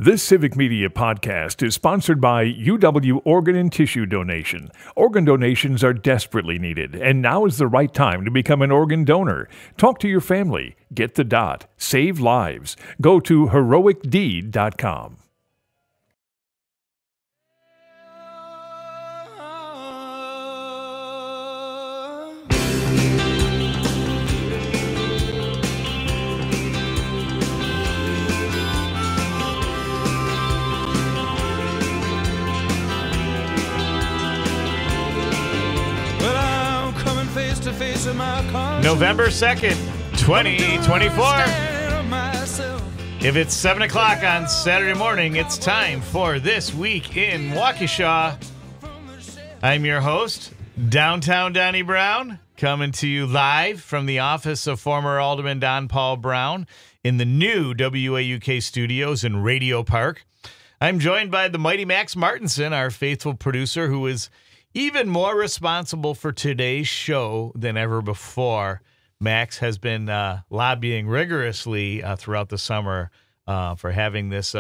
This Civic Media podcast is sponsored by UW Organ and Tissue Donation. Organ donations are desperately needed, and now is the right time to become an organ donor. Talk to your family. Get the dot. Save lives. Go to heroicdeed.com. November 2nd, 2024. If it's 7 o'clock on Saturday morning, it's time for This Week in Waukesha. I'm your host, Downtown Donnie Brown, coming to you live from the office of former Alderman Don Paul Brown in the new WAUK studios in Radio Park. I'm joined by the mighty Max Martinson, our faithful producer, who is even more responsible for today's show than ever before. Max has been lobbying rigorously throughout the summer for having this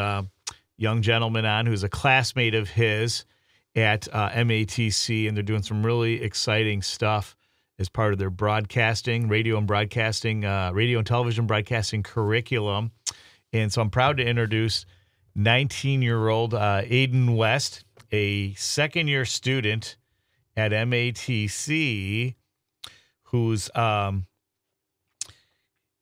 young gentleman on who's a classmate of his at MATC, and they're doing some really exciting stuff as part of their broadcasting, radio and television broadcasting curriculum. And so I'm proud to introduce 19-year-old Aiden West, a second-year student at MATC, whose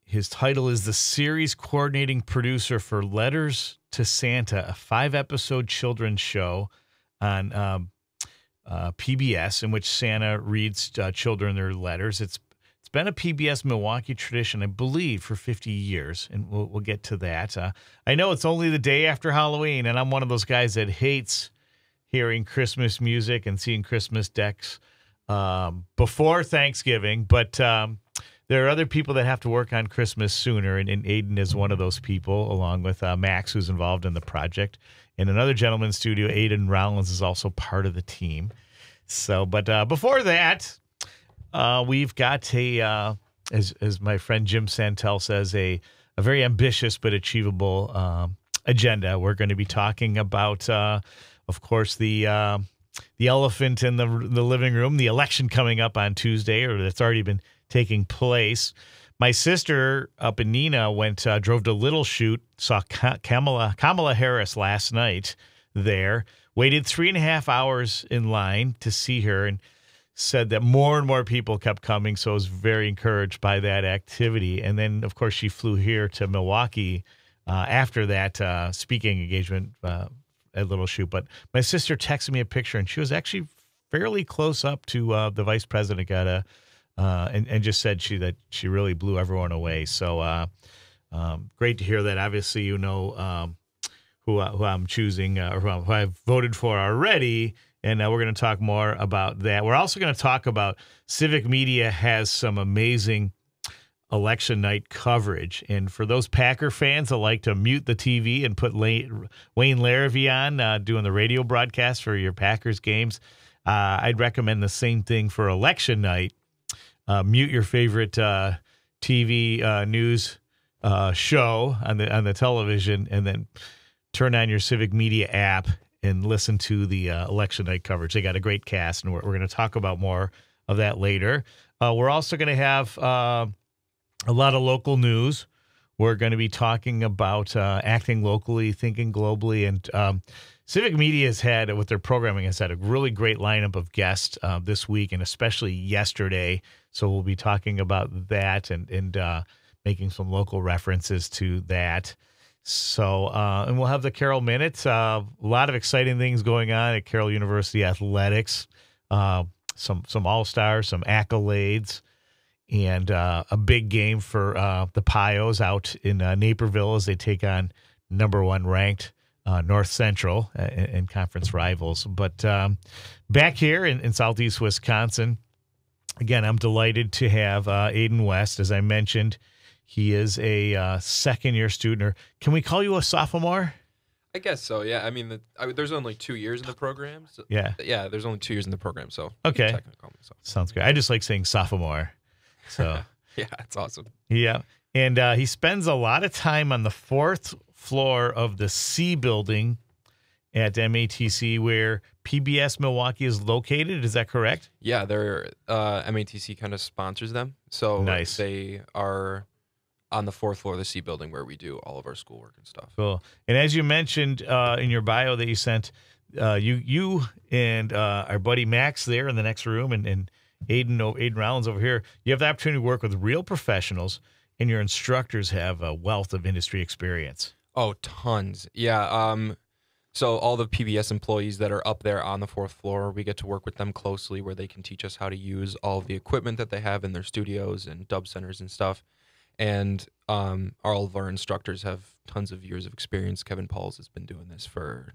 his title is the series coordinating producer for Letters to Santa, a 5-episode children's show on PBS in which Santa reads children their letters. It's been a PBS Milwaukee tradition, I believe, for 50 years, and we'll get to that. I know it's only the day after Halloween, and I'm one of those guys that hates hearing Christmas music and seeing Christmas decks before Thanksgiving, but there are other people that have to work on Christmas sooner, and Aiden is one of those people, along with Max, who's involved in the project. And another gentleman in studio, Aiden Rollins, is also part of the team. So, but before that, we've got as my friend Jim Santel says, a very ambitious but achievable agenda. We're going to be talking about of course, the elephant in the living room, the election coming up on Tuesday, or that's already been taking place. My sister up in Neenah drove to Little Chute, saw Kamala Harris last night there, waited 3.5 hours in line to see her, and said that more and more people kept coming, so I was very encouraged by that activity. And then, of course, she flew here to Milwaukee after that speaking engagement at Little Chute. But my sister texted me a picture, and she was actually fairly close up to the vice president, and just said that she really blew everyone away. So great to hear that. Obviously, you know who I'm choosing, or who I've voted for already, and we're going to talk more about that. We're also going to talk about Civic Media has some amazing election night coverage, and for those Packer fans that like to mute the TV and put Wayne Larrivee on doing the radio broadcast for your Packers games, I'd recommend the same thing for election night. Mute your favorite TV news show on the television, and then turn on your Civic Media app and listen to the election night coverage. They got a great cast, and we're going to talk about more of that later. We're also going to have a lot of local news. We're going to be talking about acting locally, thinking globally, and Civic Media has had, with their programming, has had a really great lineup of guests this week, and especially yesterday. So we'll be talking about that and making some local references to that. So, and we'll have the Carroll Minute. A lot of exciting things going on at Carroll University Athletics. Some all-stars, some accolades, and a big game for the Pios out in Naperville as they take on number 1 ranked North Central and conference rivals. But back here in Southeast Wisconsin, again, I'm delighted to have Aiden West. As I mentioned, he is a second-year student. Or can we call you a sophomore? I guess so, yeah. I mean, there's only 2 years in the program. So, yeah, there's only 2 years in the program, so okay. Sounds good. I just like saying sophomore. So yeah, it's awesome. Yeah, and he spends a lot of time on the fourth floor of the C building at MATC, where PBS Milwaukee is located. Is that correct? Yeah, they're MATC kind of sponsors them, so Nice. they are on the 4th floor of the C building where we do all of our schoolwork and stuff. Cool. And as you mentioned in your bio that you sent, you and our buddy Max there in the next room, and Aiden Rollins over here, you have the opportunity to work with real professionals, and your instructors have a wealth of industry experience. Oh, tons. Yeah. So all the PBS employees that are up there on the 4th floor, we get to work with them closely where they can teach us how to use all of the equipment that they have in their studios and dub centers and stuff. And all of our instructors have tons of years of experience. Kevin Pauls has been doing this for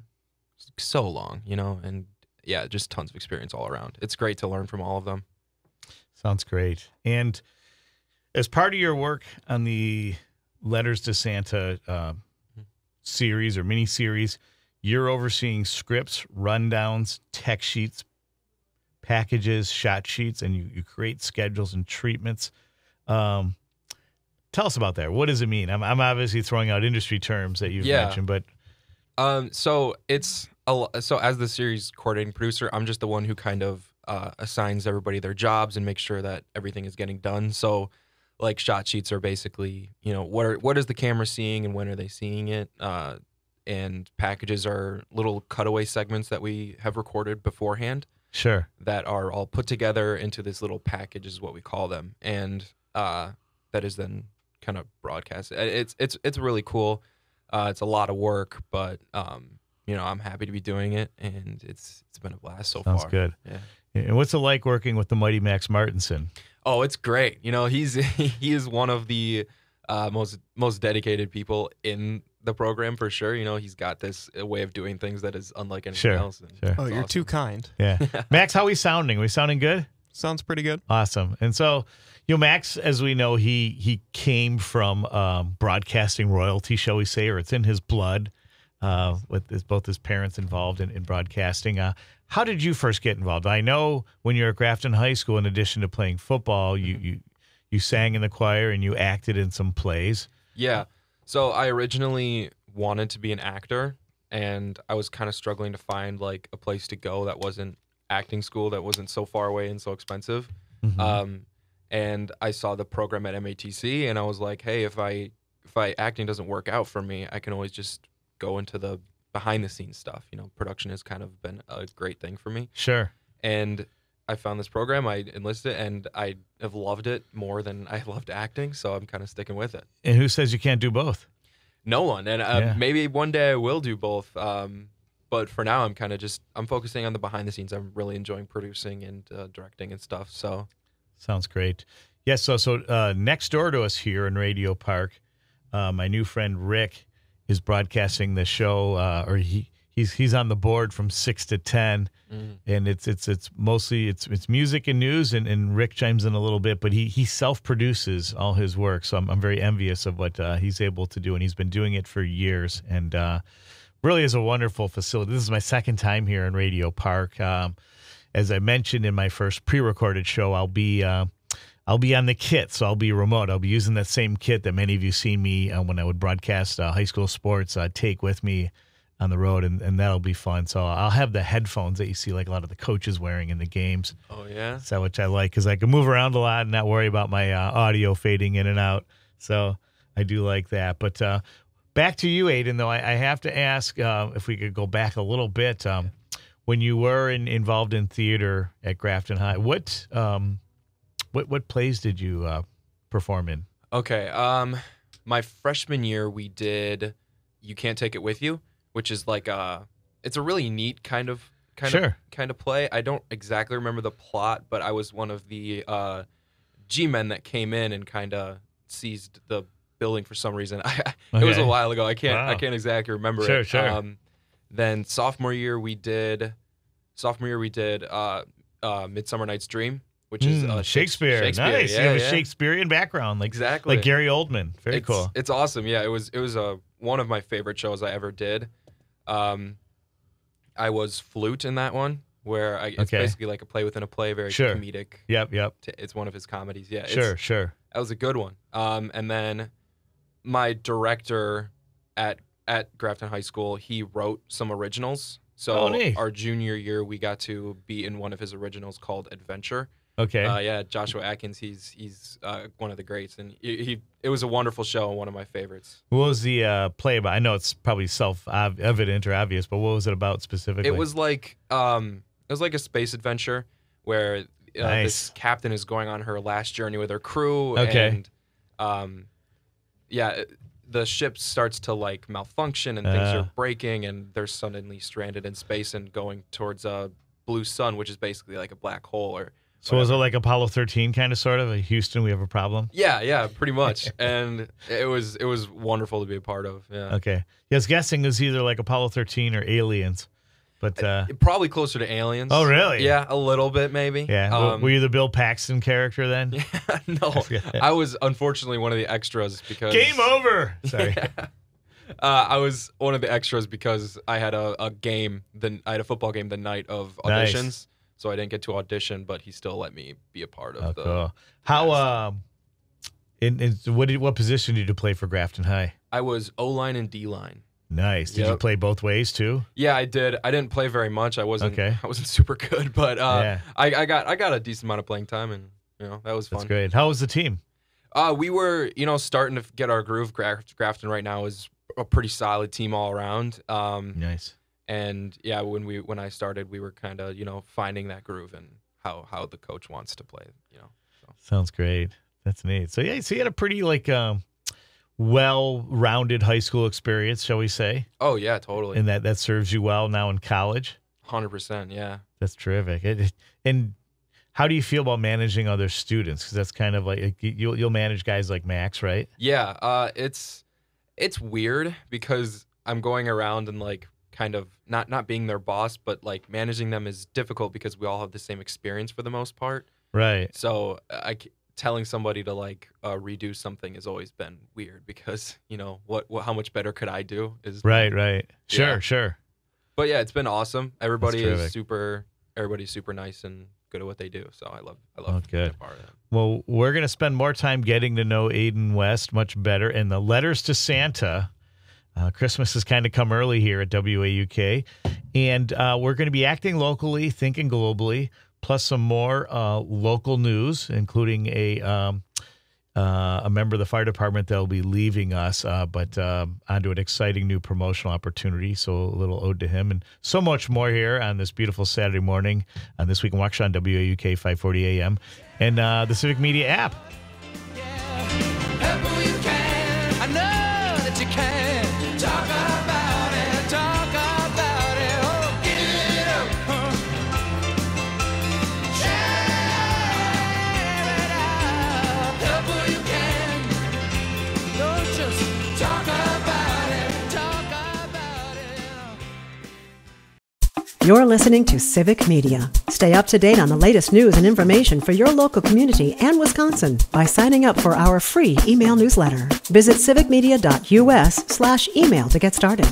so long, and yeah, just tons of experience all around. It's great to learn from all of them. Sounds great. And as part of your work on the Letters to Santa series or mini-series, you're overseeing scripts, rundowns, tech sheets, packages, shot sheets, and you create schedules and treatments. Tell us about that. What does it mean? I'm obviously throwing out industry terms that you've mentioned, but so it's so as the series coordinating producer, I'm just the one who kind of assigns everybody their jobs and makes sure that everything is getting done. So like shot sheets are basically, what is the camera seeing and when are they seeing it? And packages are little cutaway segments that we have recorded beforehand. Sure. That are all put together into this little package is what we call them. And that is then kind of broadcast. It's really cool. It's a lot of work, but I'm happy to be doing it, and it's been a blast so far. Sounds good. Yeah. And what's it like working with the mighty Max Martinson? Oh, it's great. He is one of the most dedicated people in the program for sure. He's got this way of doing things that is unlike anything else. Sure. Oh, you're too kind. Yeah. Max, how are we sounding? Are we sounding good? Sounds pretty good. Awesome. And so, Max, as we know, he came from broadcasting royalty, shall we say, or it's in his blood, with both his parents involved in broadcasting. How did you first get involved? I know when you were at Grafton High School, in addition to playing football, you sang in the choir and you acted in some plays. Yeah. So I originally wanted to be an actor, and I was kind of struggling to find like a place to go that wasn't acting school, that wasn't so far away and so expensive. Mm-hmm. And I saw the program at MATC, and I was like, hey, if acting doesn't work out for me, I can always just go into the behind the scenes stuff. Production has kind of been a great thing for me. Sure. And I found this program, I enlisted, and I have loved it more than I loved acting, so I'm kind of sticking with it. And who says you can't do both? No one. And maybe one day I will do both. But for now, I'm focusing on the behind the scenes. I'm really enjoying producing and directing and stuff. So sounds great. Yes. So next door to us here in Radio Park, my new friend Rick is broadcasting the show, or he's on the board from 6 to 10, and it's mostly it's music and news, and Rick chimes in a little bit, but he self-produces all his work, so I'm very envious of what he's able to do, and he's been doing it for years, and really is a wonderful facility. This is my second time here in Radio Park. As I mentioned in my first pre-recorded show, I'll be on the kit, so I'll be remote. I'll be using that same kit that many of you seen me when I would broadcast high school sports take with me on the road, and that'll be fun. So I'll have the headphones that you see like a lot of the coaches wearing in the games. Oh, yeah? So which I like because I can move around a lot and not worry about my audio fading in and out. So I do like that. But back to you, Aiden, though, I have to ask if we could go back a little bit. When you were involved in theater at Grafton High, what plays did you perform in? Okay. My freshman year, we did You Can't Take It With You, which is like it's a really neat kind of play. I don't exactly remember the plot, but I was one of the G-men that came in and kind of seized the building for some reason. It was a while ago. I can't exactly remember it. Sure. Then sophomore year we did Midsummer Night's Dream, which is Shakespeare. Nice. Yeah, you have a Shakespearean background, exactly like Gary Oldman. Very cool. It's awesome. Yeah, it was one of my favorite shows I ever did. I was flute in that one, where it's basically like a play within a play, very comedic. Yep. It's one of his comedies. Yeah. Sure. That was a good one. And then my director at at Grafton High School, he wrote some originals. So Oh, neat. our junior year, we got to be in one of his originals called Adventure. Okay. Yeah, Joshua Atkins, he's one of the greats, and it was a wonderful show and one of my favorites. What was the play about? I know it's probably self-evident or obvious, but what was it about specifically? It was like a space adventure where Nice. this captain is going on her last journey with her crew, Okay. and the ship starts to like malfunction and things are breaking, and they're suddenly stranded in space and going towards a blue sun, which is basically like a black hole or. So was it like Apollo 13 kind of sort of? Houston, we have a problem? Yeah, pretty much. And it was wonderful to be a part of. Yeah. Okay. Yeah, I was guessing it was either like Apollo 13 or Aliens. But Probably closer to Aliens. Oh, really? Yeah, a little bit maybe. yeah. Were you the Bill Paxton character then? No, I was unfortunately one of the extras because Game over. Sorry. I was one of the extras because I had a game. I had a football game the night of auditions. Nice. So I didn't get to audition, but he still let me be a part of the. Cool. How what position did you play for Grafton High? I was O-line and D-line. Nice. Did you Yep. play both ways too? Yeah, I did. I didn't play very much. I wasn't. Okay. I wasn't super good, but Yeah. I got a decent amount of playing time, and that was fun. That's great. How was the team? We were starting to get our groove. Grafton right now is a pretty solid team all around. Nice. And yeah, when I started, we were kind of finding that groove and how the coach wants to play. So. Sounds great. That's neat. So yeah, so you had a pretty well-rounded high school experience, shall we say? Oh yeah, totally. And that serves you well now in college. 100%. Yeah. That's terrific. And how do you feel about managing other students? Because that's kind of like you'll manage guys like Max, right? Yeah. It's weird because I'm going around and like kind of not being their boss, but like managing them is difficult because we all have the same experience for the most part. Right. So telling somebody to like redo something has always been weird because how much better could I do is Right. Yeah. Sure. But yeah, it's been awesome. Everybody's terrific. super nice and good at what they do. So I love Oh, being good. a part of it. Well, we're going to spend more time getting to know Aiden West much better. And the letters to Santa, Christmas has kind of come early here at WAUK. And we're going to be acting locally, thinking globally, plus some more local news, including a member of the fire department that will be leaving us, but onto an exciting new promotional opportunity. So a little ode to him and so much more here on this beautiful Saturday morning on This Week in Waukesha on WAUK 540 AM and the Civic Media app. You're listening to Civic Media. Stay up to date on the latest news and information for your local community and Wisconsin by signing up for our free email newsletter. Visit civicmedia.us/email to get started.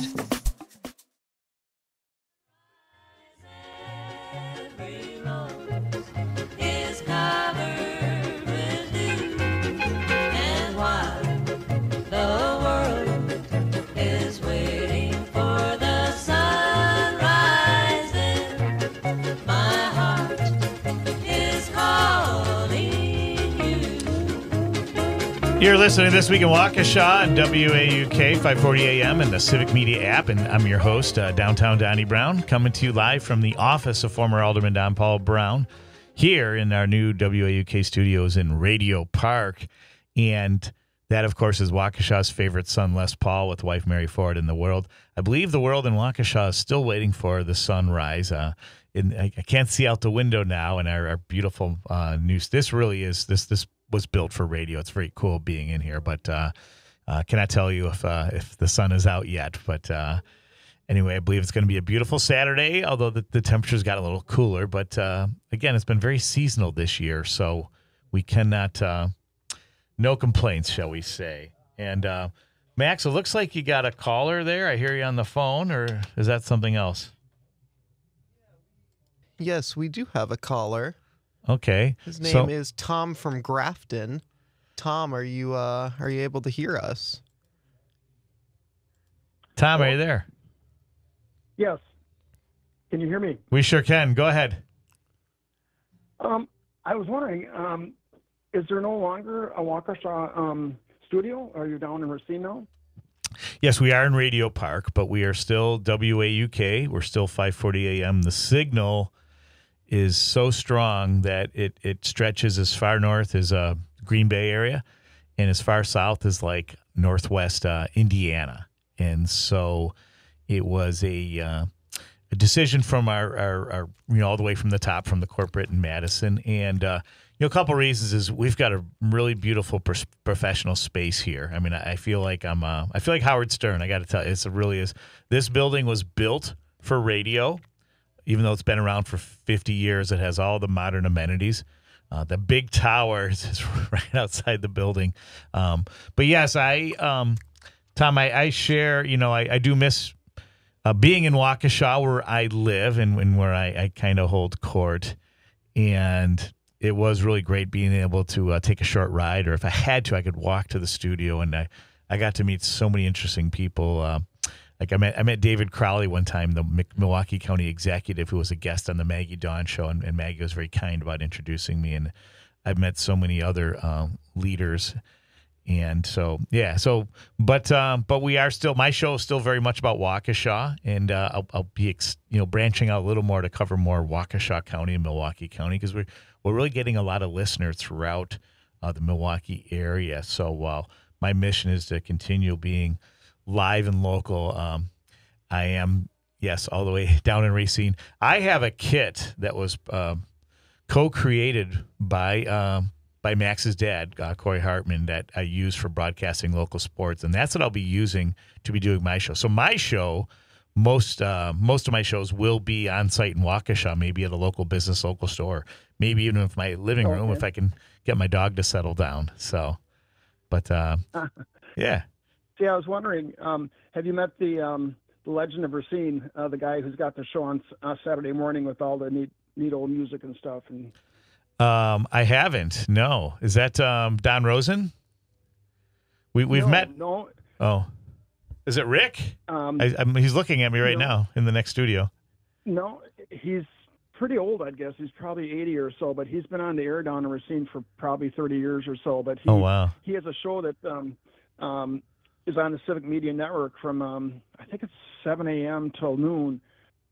You're listening to This Week in Waukesha on WAUK 540 AM and the Civic Media app, and I'm your host, Downtown Donnie Brown, coming to you live from the office of former Alderman Don Paul Brown here in our new WAUK studios in Radio Park. And that, of course, is Waukesha's favorite son, Les Paul, with wife Mary Ford in the world. I believe the world in Waukesha is still waiting for the sunrise. I can't see out the window now, and our beautiful news. This was built for radio. It's very cool being in here, but cannot tell you if the sun is out yet. But anyway, I believe it's going to be a beautiful Saturday, although the temperatures got a little cooler. But again, it's been very seasonal this year, so we cannot, no complaints, shall we say. And Max, it looks like you got a caller there. I hear you on the phone, or is that something else? Yes, we do have a caller. Okay. His name is Tom from Grafton. Tom, are you able to hear us? Tom, are you there? Yes. Can you hear me? We sure can. Go ahead. I was wondering, is there no longer a Waukesha studio? Are you down in Racine now? Yes, we are in Radio Park, but we are still WAUK. We're still 540 AM. The signal is so strong that it stretches as far north as Green Bay area and as far south as like northwest Indiana. And so it was a decision from our all the way from the top, from the corporate in Madison. And, a couple reasons is we've got a really beautiful professional space here. I mean, I feel like I feel like Howard Stern. I got to tell you, it really is. This building was built for radio, even though it's been around for 50 years. It has all the modern amenities. The big tower is right outside the building. But yes, Tom, I share, I do miss being in Waukesha, where I live and where I kind of hold court. And it was really great being able to take a short ride, or if I had to, I could walk to the studio. And I got to meet so many interesting people. Like I met David Crowley one time, the Milwaukee County executive, who was a guest on the Maggie Dawn show, and Maggie was very kind about introducing me. And I've met so many other leaders. And so, yeah, but we are still, my show is still very much about Waukesha, and I'll be, branching out a little more to cover more Waukesha County and Milwaukee County, because we're really getting a lot of listeners throughout the Milwaukee area. So my mission is to continue being live and local. I am, yes, all the way down in Racine. I have a kit that was co-created by Max's dad, Corey Hartman, that I use for broadcasting local sports, and that's what I'll be using to be doing my show. So my show, most of my shows will be on site in Waukesha, maybe at a local business, local store, maybe even with my living room if I can get my dog to settle down. So, but yeah. See, I was wondering, have you met the legend of Racine, the guy who's got the show on Saturday morning with all the neat old music and stuff? And I haven't. No, is that Don Rosen? We've met. No. Oh, is it Rick? He's looking at me right now in the next studio. No, he's pretty old, I guess. He's probably 80 or so, but he's been on the air down in Racine for probably 30 years or so. But he has a show that is on the Civic Media Network from I think it's 7 a.m. till noon.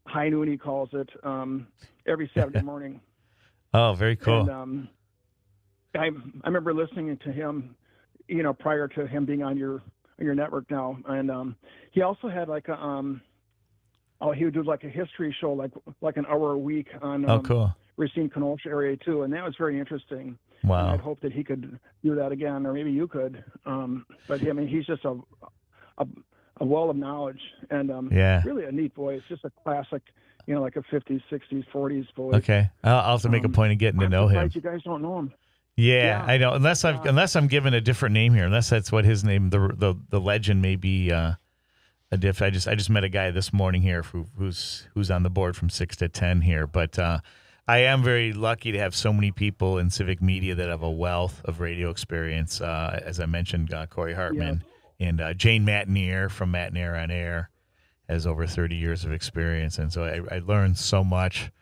High noon, he calls it, every Saturday morning. Oh, very cool. And I remember listening to him, prior to him being on your network now. And he also had like he would do like a history show, like an hour a week on cool. Racine Kenosha area too, and that was very interesting. Wow. And I'd hope that he could do that again, or maybe you could. But I mean, he's just a wall of knowledge, and really a neat voice, just a classic. Like a 50s, 60s, 40s voice. Okay, I'll have to make a point of getting to know him. You guys don't know him. Yeah, I know. Unless I'm given a different name here, unless that's what his name, the legend may be a diff. I just met a guy this morning here who's on the board from 6 to 10 here. But I am very lucky to have so many people in civic media that have a wealth of radio experience. As I mentioned, Corey Hartman and Jane Matinier from Matinier on Air has over 30 years of experience. And so I learned so much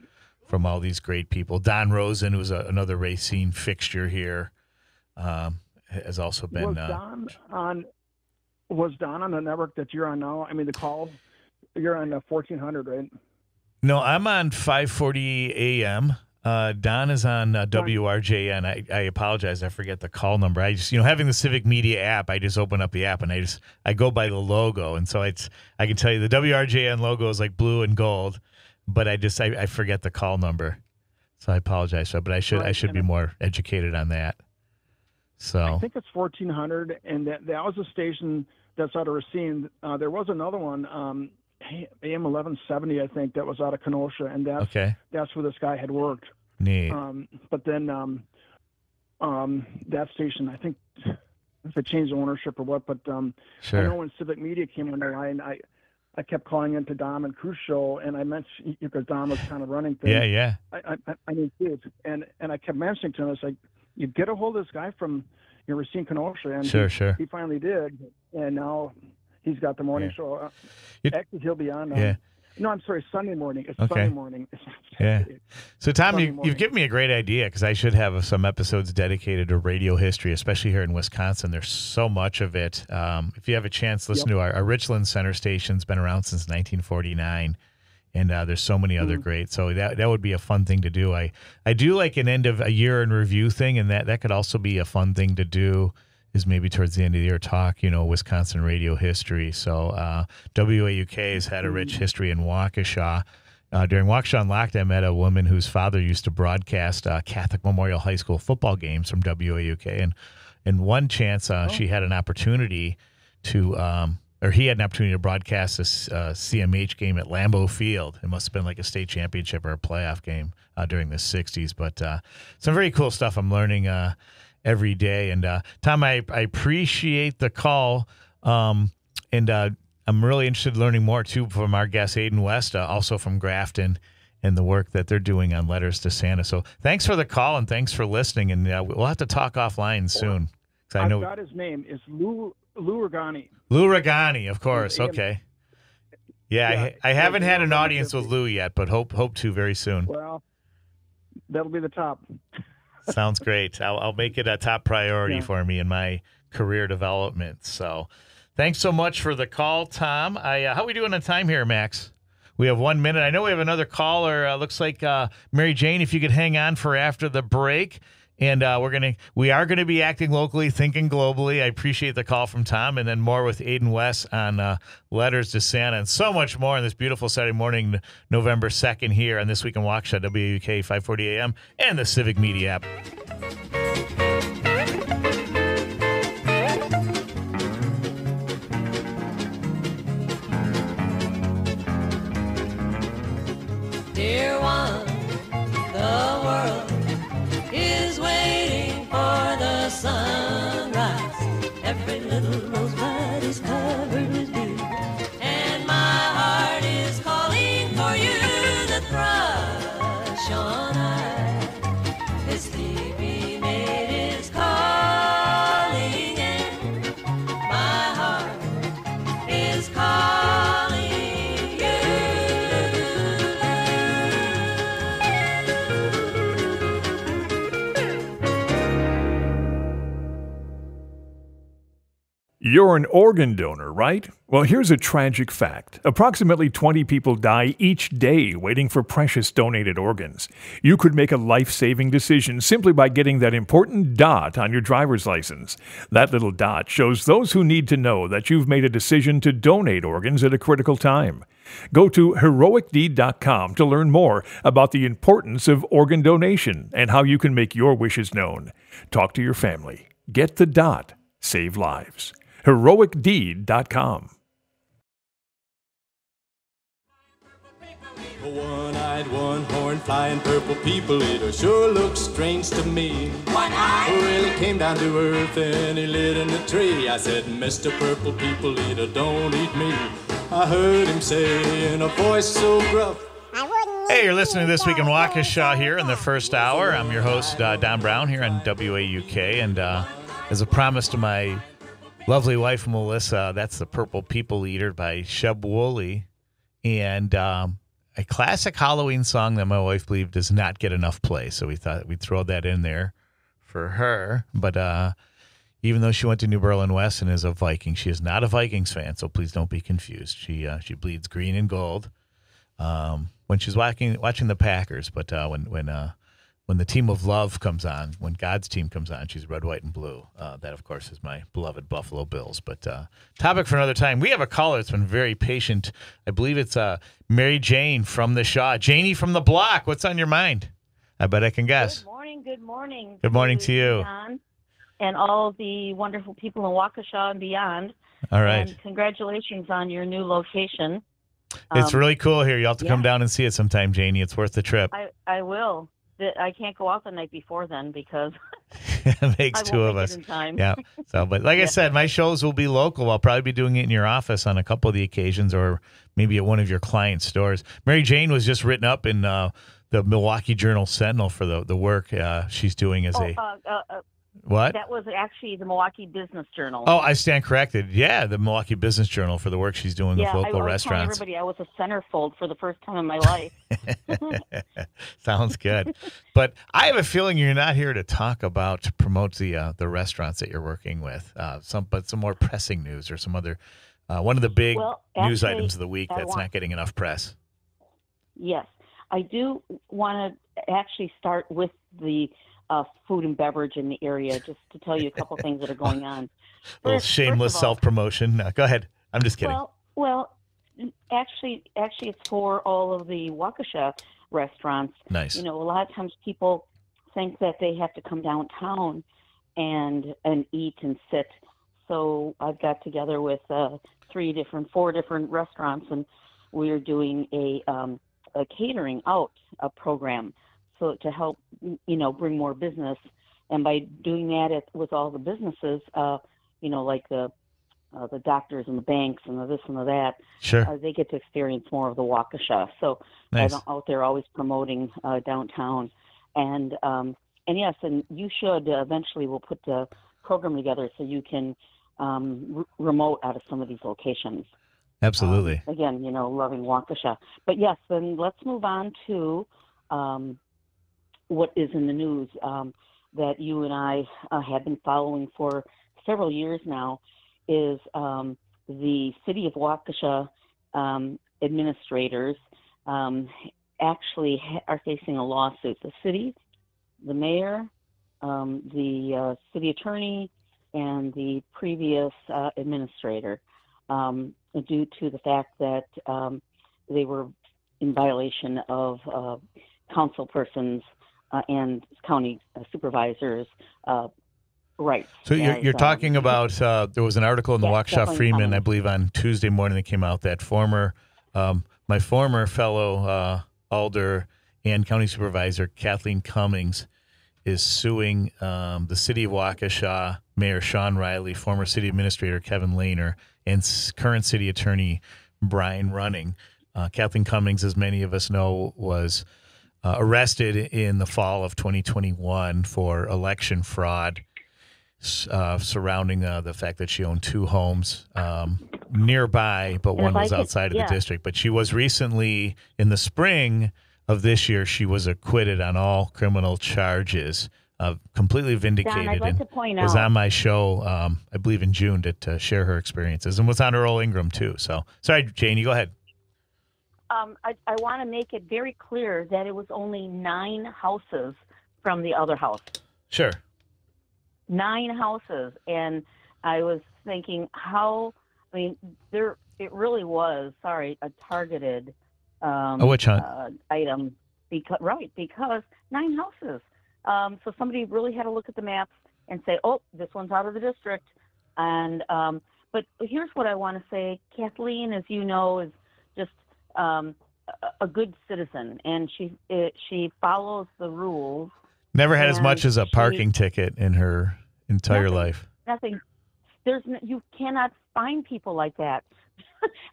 from all these great people. Don Rosen, who's another Racine fixture here, has also been. Was Don on the network that you're on now? I mean, the call, you're on 1400, right? No, I'm on 540 AM. Don is on WRJN. I apologize. I forget the call number. I just, having the Civic Media app, I just open up the app and I go by the logo. And so I can tell you the WRJN logo is like blue and gold, but I forget the call number. So I apologize. But I should be more educated on that. So I think it's 1400, and that was a station that's out of Racine. There was another one, AM 1170, I think, that was out of Kenosha, and that's where this guy had worked. Neat. But then that station, I think, if it changed ownership or what, but sure. I know when Civic Media came on the line, I kept calling into Dom and Cruz show, and I mentioned, because Dom was kind of running things. Yeah. I mean, kids, and I kept mentioning to him, it's like, you get a hold of this guy from Racine Kenosha, and sure. He finally did, and now He's got the morning show. Actually, he'll be on. No, I'm sorry, Sunday morning. It's Sunday morning. Yeah. So, Tom, you've given me a great idea because I should have some episodes dedicated to radio history, especially here in Wisconsin. There's so much of it. If you have a chance, listen to our Richland Center station's been around since 1949. And there's so many other great. So that would be a fun thing to do. I do like an end of a year in review thing, and that could also be a fun thing to do. Is maybe towards the end of the year talk, Wisconsin radio history. So WAUK has had a rich history in Waukesha. During Waukesha Unlocked, I met a woman whose father used to broadcast Catholic Memorial High School football games from WAUK, and one chance she had an opportunity to. Or he had an opportunity to broadcast this CMH game at Lambeau Field. It must have been like a state championship or a playoff game during the 60s. But some very cool stuff I'm learning every day. And, Tom, I appreciate the call. And I'm really interested in learning more, too, from our guest, Aiden West, also from Grafton, and the work that they're doing on Letters to Santa. So thanks for the call, and thanks for listening. And we'll have to talk offline soon. I know I've got his name. It's Lou Regani. Lou Regani, of course. Okay. Yeah, I haven't had an audience with Lou yet, but hope to very soon. Well, that'll be the top. Sounds great. I'll make it a top priority for me in my career development. So thanks so much for the call, Tom. How are we doing on time here, Max? We have 1 minute. I know we have another caller. Looks like Mary Jane, if you could hang on for after the break. And we are gonna be acting locally, thinking globally. I appreciate the call from Tom, and then more with Aiden West on Letters to Santa, and so much more on this beautiful Saturday morning, November 2nd, here on This Week in Waukesha, WAUK 540 AM, and the Civic Media app. Dear one, the world is waiting for the sunrise. Every little rosebud is covered with dew, and my heart is calling for you. The thrush on high, his sleepy mate is calling, and my heart is calling you. You're an organ donor, right? Well, here's a tragic fact. Approximately 20 people die each day waiting for precious donated organs. You could make a life-saving decision simply by getting that important dot on your driver's license. That little dot shows those who need to know that you've made a decision to donate organs at a critical time. Go to heroicdeed.com to learn more about the importance of organ donation and how you can make your wishes known. Talk to your family. Get the dot. Save lives. heroicdeed.com. A one-eyed, one-horned, flying purple people eater sure looks strange to me. One-eyed? Well, he came down to earth and he lit in a tree. I said, Mr. Purple People Eater, don't eat me. I heard him say in a voice so gruff. Hey, you're listening to This Week in Waukesha here in the first hour. I'm your host, Don Brown, here on WAUK. And as a promise to my lovely wife, Melissa, that's the Purple People Eater by Sheb Wooley. And a classic Halloween song that my wife believed does not get enough play. So we thought we'd throw that in there for her. But even though she went to New Berlin West and is a Viking, she is not a Vikings fan, so please don't be confused. She bleeds green and gold when she's watching the Packers. But when the team of love comes on, when God's team comes on, she's red, white, and blue. That, of course, is my beloved Buffalo Bills. But topic for another time. We have a caller that's been very patient. I believe it's Mary Jane from the Shaw. Janie from the block. What's on your mind? I bet I can guess. Good morning. Good morning. Good morning to you. And all the wonderful people in Waukesha and beyond. All right. And congratulations on your new location. It's really cool here. You'll have to come down and see it sometime, Janie. It's worth the trip. I will. I can't go out the night before then because it makes two of us. Yeah. So, but like I said, my shows will be local. I'll probably be doing it in your office on a couple of the occasions, or maybe at one of your client stores. Mary Jane was just written up in the Milwaukee Journal Sentinel for the work she's doing as What? That was actually the Milwaukee Business Journal. Oh, I stand corrected. Yeah, the Milwaukee Business Journal for the work she's doing with local I was telling restaurants. everybody I was a centerfold for the first time in my life. Sounds good. But I have a feeling you're not here to talk about, to promote the restaurants that you're working with. Some more pressing news or some other one of the big news items of the week that's not getting enough press. Yes, I do want to actually start with the food and beverage in the area, just to tell you a couple things that are going on. A little shameless self-promotion. No, go ahead. I'm just kidding. Well, actually, it's for all of the Waukesha restaurants. Nice. You know, a lot of times people think that they have to come downtown and eat and sit. So I've got together with 4 different restaurants, and we're doing a catering out program, so to help, you know, bring more business. And by doing that with all the businesses, you know, like the doctors and the banks and the this and the that, sure, they get to experience more of the Waukesha. So nice. I'm out there always promoting downtown, and yes, and you should eventually we'll put the program together so you can remote out of some of these locations. Absolutely. Again, you know, loving Waukesha. But yes, then let's move on to what is in the news that you and I have been following for several years now is the City of Waukesha administrators actually are facing a lawsuit. The city, the mayor, the city attorney, and the previous administrator, due to the fact that they were in violation of council persons and county supervisors' rights. So you're talking about there was an article in the Waukesha Freeman, I believe, on Tuesday morning that came out that my former fellow alder and county supervisor Kathleen Cummings is suing the city of Waukesha, Mayor Sean Riley, former city administrator Kevin Lehner, and current city attorney Brian Running. Kathleen Cummings, as many of us know, was arrested in the fall of 2021 for election fraud surrounding the fact that she owned 2 homes nearby, but one was outside of the district. But she was recently, in the spring of this year, she was acquitted on all criminal charges, completely vindicated. Don, I'd like to point was out, on my show, I believe in June, to share her experiences, and was on Earl Ingram too. So, sorry, Jane, you go ahead. I want to make it very clear that it was only 9 houses from the other house. Sure. 9 houses, and I was thinking it really was, a targeted a witch hunt item, because 9 houses. So somebody really had to look at the maps and say, oh, this one's out of the district. And but here's what I want to say. Kathleen, as you know, is just a good citizen, and she follows the rules. Never had as much as a parking ticket in her entire life. Nothing. You cannot find people like that.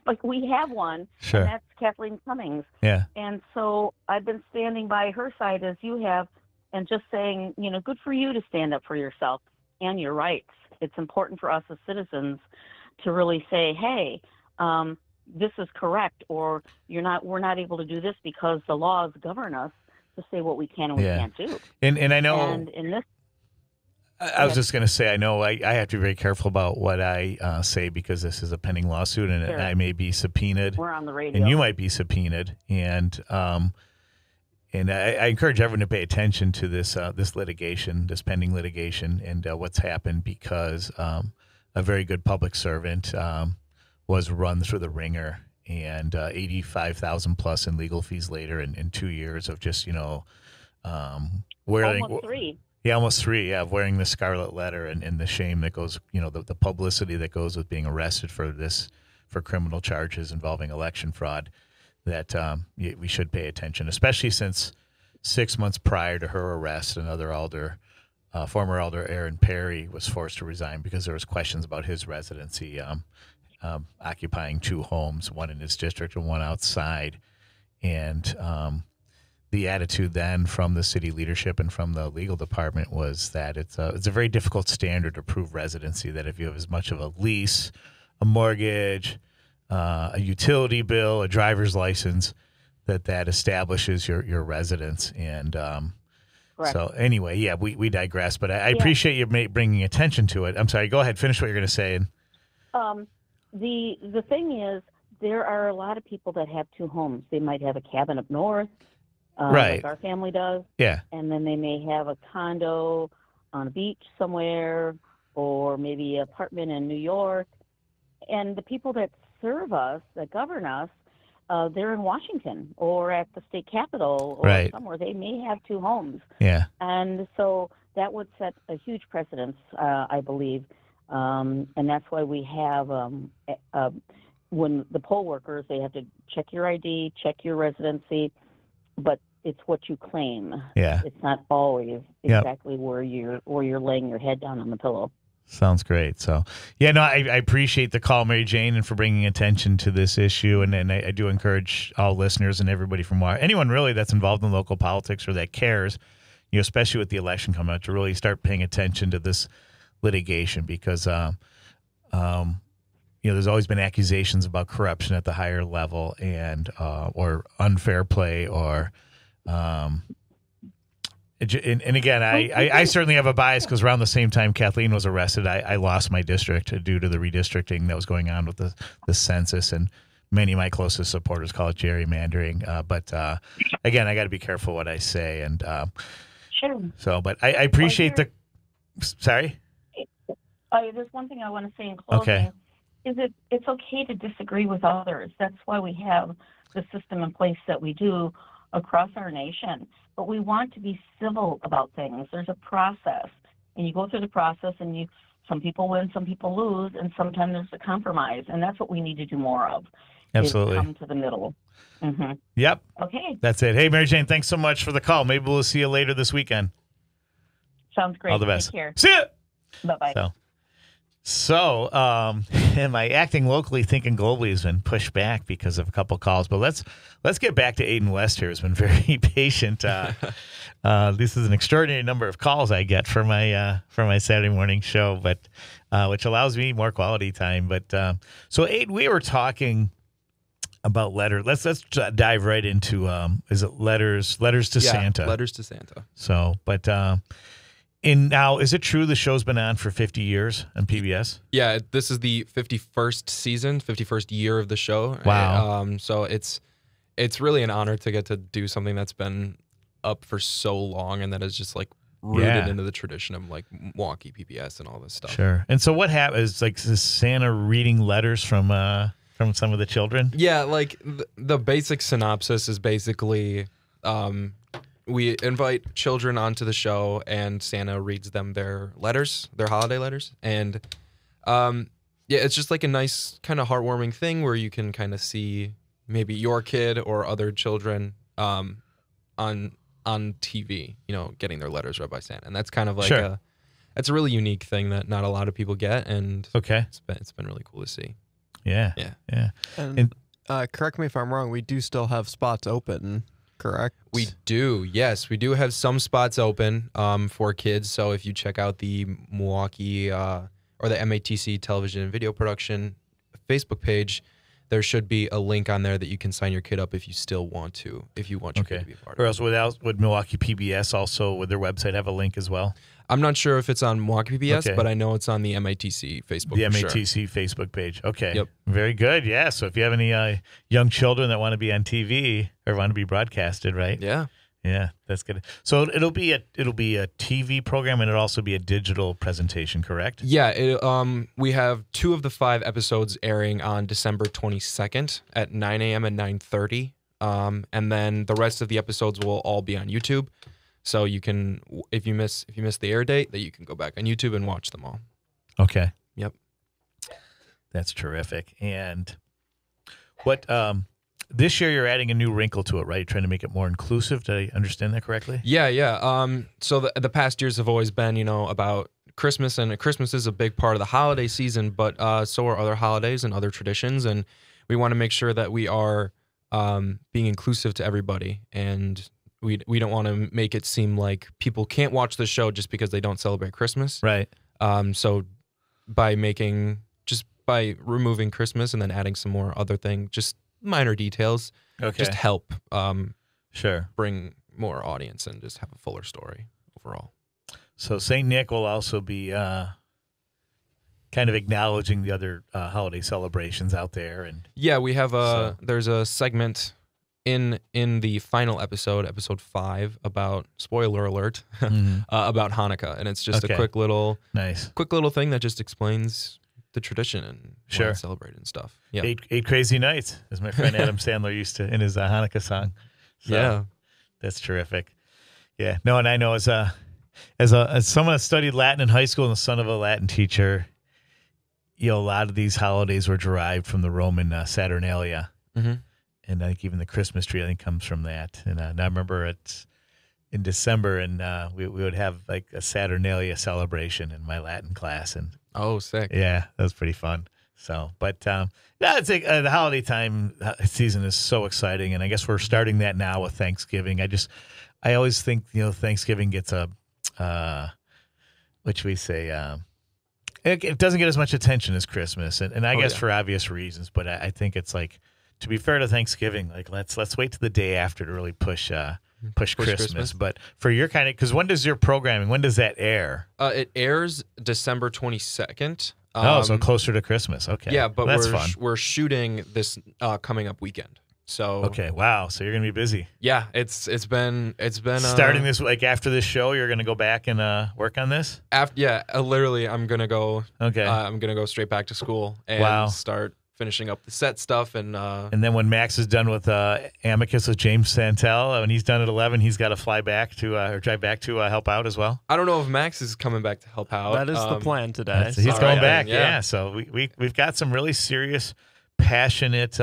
Like we have one, sure, and that's Kathleen Cummings. Yeah. And so I've been standing by her side as you have, and just saying, you know, good for you to stand up for yourself and your rights. It's important for us as citizens to really say, hey, this is correct, or we're not able to do this because the laws govern us to say what we can and we can't do. And I know. And in this, I was just going to say, I know I have to be very careful about what I say, because this is a pending lawsuit, and sure, I may be subpoenaed. We're on the radio, and you might be subpoenaed, and I encourage everyone to pay attention to this litigation, this pending litigation, and what's happened, because a very good public servant was run through the ringer, and $85,000 plus in legal fees later, and 2 years of just wearing almost 3. Yeah, almost 3. Yeah, of wearing the scarlet letter and the shame that goes, the publicity that goes with being arrested for criminal charges involving election fraud. That we should pay attention, especially since 6 months prior to her arrest, another alder, former alder Aaron Perry, was forced to resign because there was questions about his residency, occupying 2 homes, one in his district and one outside, and the attitude then from the city leadership and from the legal department was that it's a very difficult standard to prove residency, that if you have as much of a lease, a mortgage, a utility bill, a driver's license, that establishes your residence. And so anyway, yeah, we digress, but I appreciate you bringing attention to it. I'm sorry, go ahead, finish what you're going to say. The thing is, there are a lot of people that have two homes. They might have a cabin up north, like our family does. Yeah. And then they may have a condo on a beach somewhere, or maybe an apartment in New York. And the people that serve us, that govern us, they're in Washington or at the state capitol or somewhere. They may have two homes. Yeah. And so that would set a huge precedence, I believe. And that's why we have, when the poll workers, they have to check your ID, check your residency, but it's what you claim. Yeah. It's not always exactly where you're laying your head down on the pillow. Sounds great. So, yeah, no, I appreciate the call, Mary Jane, and for bringing attention to this issue. And I do encourage all listeners and everybody from anyone really that's involved in local politics or that cares, especially with the election coming up, to really start paying attention to this litigation, because, there's always been accusations about corruption at the higher level and or unfair play or. And again, I certainly have a bias because around the same time Kathleen was arrested, I lost my district due to the redistricting that was going on with the census, and many of my closest supporters call it gerrymandering. But again, I got to be careful what I say. And sure. So, but I appreciate Sorry? There's one thing I want to say in closing. Okay. Is it's okay to disagree with others. That's why we have the system in place that we do across our nation. But we want to be civil about things. There's a process, and you go through the process, and some people win, some people lose, and sometimes there's a compromise, and that's what we need to do more of. Absolutely. Is come to the middle. Mm-hmm. Yep. Okay. That's it. Hey, Mary Jane, thanks so much for the call. Maybe we'll see you later this weekend. Sounds great. All the best. Take care. See ya. Bye-bye. So, my acting locally, thinking globally has been pushed back because of a couple calls. But let's get back to Aiden West here, who's been very patient. This is an extraordinary number of calls I get for my Saturday morning show, but which allows me more quality time. But so, Aiden, we were talking about letters. Let's dive right into is it letters to Santa? Letters to Santa. So, but. And now, is it true the show's been on for 50 years on PBS? Yeah, this is the 51st season, 51st year of the show. Wow. So it's really an honor to get to do something that's been up for so long and that is just like rooted into the tradition of like Milwaukee PBS and all this stuff. Sure. And so what happens? Like, is Santa reading letters from some of the children? Yeah, like the basic synopsis is basically we invite children onto the show, and Santa reads them their letters, their holiday letters. And it's just like a nice kind of heartwarming thing where you can kind of see maybe your kid or other children on TV, getting their letters read by Santa. And that's kind of like that's a really unique thing that not a lot of people get. And it's been really cool to see. Yeah. And correct me if I'm wrong, we do still have spots open. Correct. We do. Yes, we do have some spots open for kids. So if you check out the Milwaukee or the MATC Television and Video Production Facebook page, there should be a link on there that you can sign your kid up if you still want to, if you want your kid to be a part of it. Or else would Milwaukee PBS also, would their website have a link as well? I'm not sure if it's on Milwaukee PBS, but I know it's on the MATC Facebook page. The MATC Facebook page. Okay. Yep. Very good. Yeah. So if you have any young children that want to be on TV or want to be broadcasted, right? Yeah. Yeah, that's good. So it'll be a TV program, and it'll also be a digital presentation, correct? Yeah. We have 2 of the 5 episodes airing on December 22nd at 9 a.m. and 9:30, and then the rest of the episodes will all be on YouTube. So you can, if you miss the air date, that you can go back on YouTube and watch them all. Okay. Yep. That's terrific. And what this year you're adding a new wrinkle to it, right? You're trying to make it more inclusive. Did I understand that correctly? Yeah. So the past years have always been, about Christmas, and Christmas is a big part of the holiday season, but so are other holidays and other traditions, and we want to make sure that we are being inclusive to everybody and we don't want to make it seem like people can't watch the show just because they don't celebrate Christmas. Right. So by removing Christmas and then adding some more other thing, just minor details, just help bring more audience and just have a fuller story overall. So St. Nick will also be kind of acknowledging the other holiday celebrations out there. And yeah, we have there's a segment in the final episode 5, about, spoiler alert, about Hanukkah, and it's just a quick little thing that just explains the tradition and why it's celebrated and stuff. Yeah, eight crazy nights, as my friend Adam Sandler used to in his Hanukkah song. So, yeah, that's terrific. Yeah, no, and I know as someone that studied Latin in high school and the son of a Latin teacher, a lot of these holidays were derived from the Roman Saturnalia. Mm-hmm. And I think even the Christmas tree, I think, comes from that. And I remember it's in December, and we would have like a Saturnalia celebration in my Latin class. And sick! Yeah, that was pretty fun. So, but it's like, the holiday time season is so exciting, and I guess we're starting that now with Thanksgiving. I always think Thanksgiving gets a what should we say? It doesn't get as much attention as Christmas, and I guess for obvious reasons. But I think it's like, to be fair to Thanksgiving, like let's wait to the day after to really push Christmas. But for your kind of, because when does your programming, when does that air? It airs December 22nd. So closer to Christmas. Okay. Yeah, but that's fun. We're shooting this coming up weekend. So okay, wow. So you're gonna be busy. Yeah, it's been starting this, like, after this show. You're gonna go back and work on this. Literally, I'm gonna go. Okay. I'm gonna go straight back to school and start finishing up the set stuff, and then when Max is done with Amicus with James Santel, when he's done at 11, he's got to fly back to or drive back to help out as well. I don't know if Max is coming back to help out. That is the plan today. So he's going back. Yeah. So we've got some really serious, passionate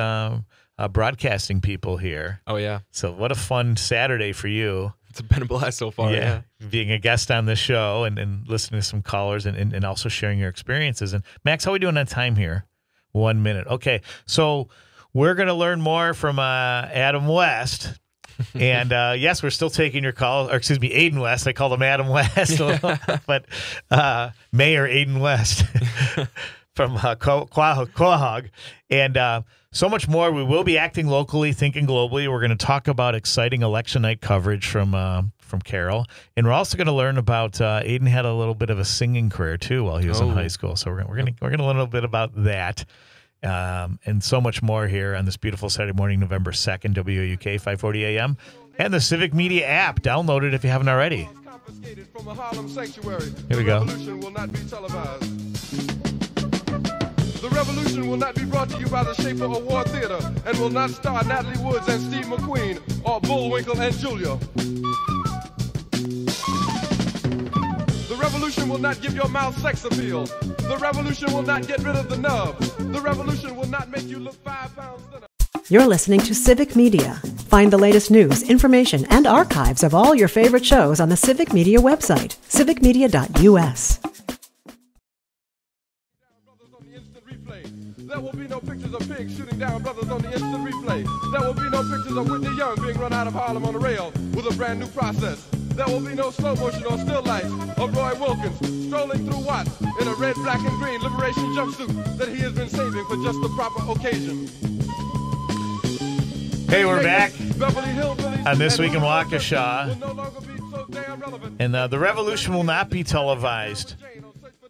broadcasting people here. Oh yeah. So what a fun Saturday for you. It's been a blast so far. Yeah. Being a guest on this show and listening to some callers and also sharing your experiences. And Max, how are we doing on time here? 1 minute. Okay. So we're going to learn more from Adam West. And yes, we're still taking your call, or excuse me, Aiden West. I called him Adam West, but Mayor Aiden West from Quahog. And so much more. We will be acting locally, thinking globally. We're going to talk about exciting election night coverage from Carol, and we're also going to learn about Aiden had a little bit of a singing career too while he was in high school. So we're going to learn a little bit about that, and so much more here on this beautiful Saturday morning, November 2nd, WAUK 540 AM, and the Civic Media app. Download it if you haven't already. Here we go. The revolution will not be brought to you by the Schaefer Award Theater and will not star Natalie Woods and Steve McQueen or Bullwinkle and Julia. The revolution will not give your mouth sex appeal. The revolution will not get rid of the nub. The revolution will not make you look 5 pounds thinner. You're listening to Civic Media. Find the latest news, information, and archives of all your favorite shows on the Civic Media website, civicmedia.us. There will be no pictures of pigs shooting down brothers on the instant replay. There will be no pictures of Whitney Young being run out of Harlem on a rail with a brand new process. There will be no slow motion or still lights of Roy Wilkins strolling through Watts in a red, black, and green liberation jumpsuit that he has been saving for just the proper occasion. Hey, we're back on This Week in Waukesha. And the revolution will not be televised.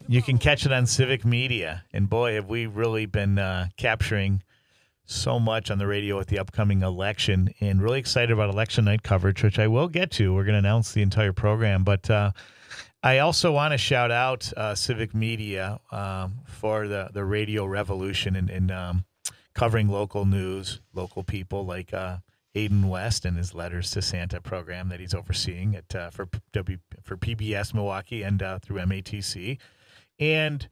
You can catch it on Civic Media. And boy, have we really been capturing so much on the radio with the upcoming election, and really excited about election night coverage, which I will get to. We're going to announce the entire program. But I also want to shout out Civic Media for the radio revolution and covering local news, local people like Aiden West and his Letters to Santa program that he's overseeing at for PBS Milwaukee and through MATC. And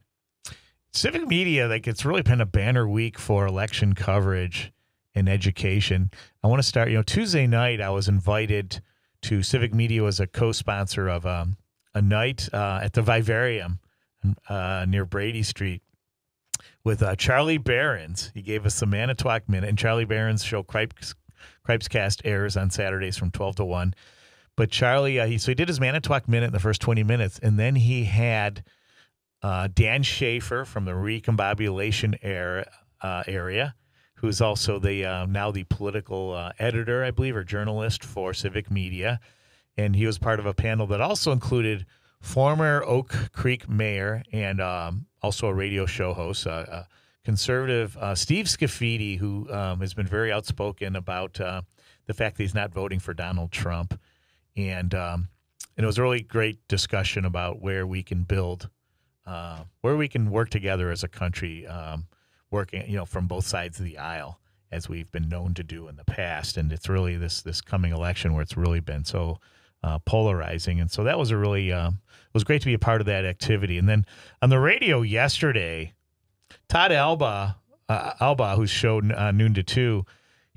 Civic Media, like, it's really been a banner week for election coverage and education. I want to start, Tuesday night I was invited to Civic Media as a co-sponsor of a night at the Vivarium near Brady Street with Charlie Behrens. He gave us the Manitowoc Minute, and Charlie Behrens' show, Cripescast airs on Saturdays from 12 to 1. But Charlie, he did his Manitowoc Minute in the first 20 minutes, and then he had Dan Schaefer from the Recombobulation area, who's also now the political editor, I believe, or journalist for Civic Media. And he was part of a panel that also included former Oak Creek mayor and also a radio show host, conservative Steve Scafidi, who has been very outspoken about the fact that he's not voting for Donald Trump. And it was a really great discussion about where we can build, where we can work together as a country, working, from both sides of the aisle, as we've been known to do in the past. And it's really this coming election where it's really been so polarizing. And so that was it was great to be a part of that activity. And then on the radio yesterday, Todd Alba, whose show Noon to 2,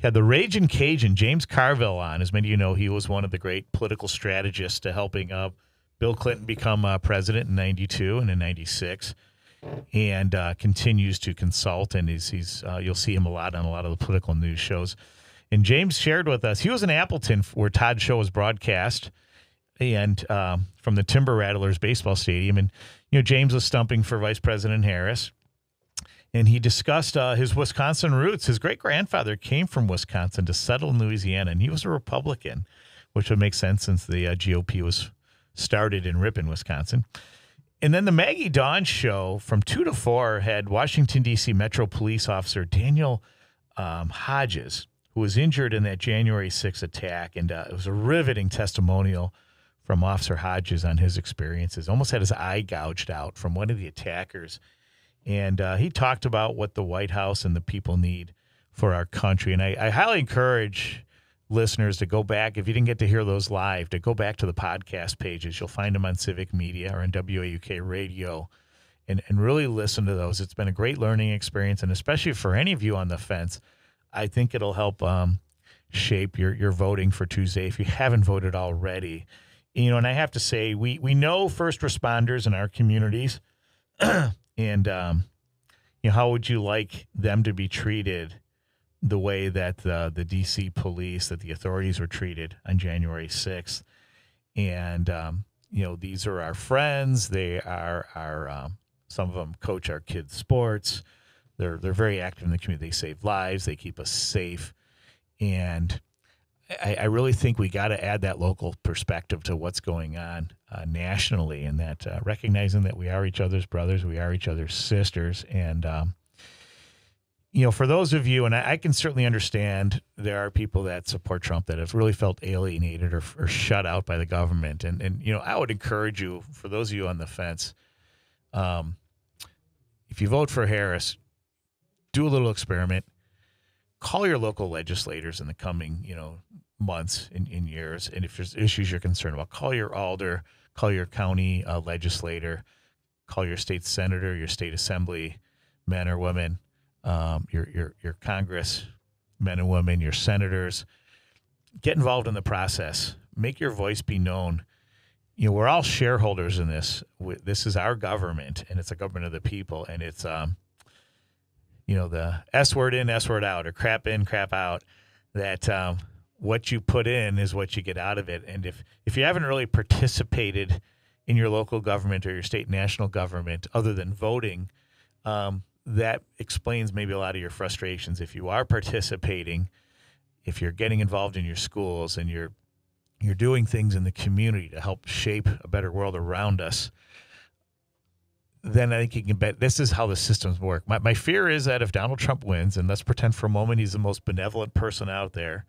had the Ragin' Cajun, James Carville, on. As many of you know, he was one of the great political strategists to helping Bill Clinton become president in 92 and in 96, and continues to consult. And he's you'll see him a lot on a lot of the political news shows. And James shared with us, he was in Appleton where Todd's show was broadcast, and from the Timber Rattlers baseball stadium. And, James was stumping for Vice President Harris. And he discussed his Wisconsin roots. His great-grandfather came from Wisconsin to settle in Louisiana, and he was a Republican, which would make sense since the GOP was started in Ripon, Wisconsin. And then the Maggie Dawn show from 2 to 4 had Washington, D.C. Metro Police Officer Daniel Hodges, who was injured in that January 6th attack. And it was a riveting testimonial from Officer Hodges on his experiences. Almost had his eye gouged out from one of the attackers. And he talked about what the White House and the people need for our country. And I highly encourage listeners to go back, if you didn't get to hear those live, to go back to the podcast pages. You'll find them on Civic Media or on WAUK Radio, and really listen to those. It's been a great learning experience, and especially for any of you on the fence, I think it'll help shape your voting for Tuesday if you haven't voted already. And I have to say, we know first responders in our communities, and how would you like them to be treated the way that the D.C. police, that the authorities were treated on January 6th? And, these are our friends. They are our some of them coach our kids' sports. They're very active in the community. They save lives. They keep us safe. And I really think we got to add that local perspective to what's going on nationally, and that recognizing that we are each other's brothers, we are each other's sisters. And, for those of you, and I can certainly understand there are people that support Trump that have really felt alienated or shut out by the government. And I would encourage you, for those of you on the fence, if you vote for Harris, do a little experiment. Call your local legislators in the coming, months and years. And if there's issues you're concerned about, call your alder, call your county legislator, call your state senator, your state assembly men or women, your Congress men and women, your senators. Get involved in the process. Make your voice be known. We're all shareholders in this. This is our government, and it's a government of the people. And it's, the S word in, S word out, or crap in, crap out, that what you put in is what you get out of it. And if you haven't really participated in your local government or your state and national government other than voting, that explains maybe a lot of your frustrations. If you are participating, if you're getting involved in your schools and you're doing things in the community to help shape a better world around us, then I think you can bet this is how the systems work. My fear is that if Donald Trump wins, and let's pretend for a moment he's the most benevolent person out there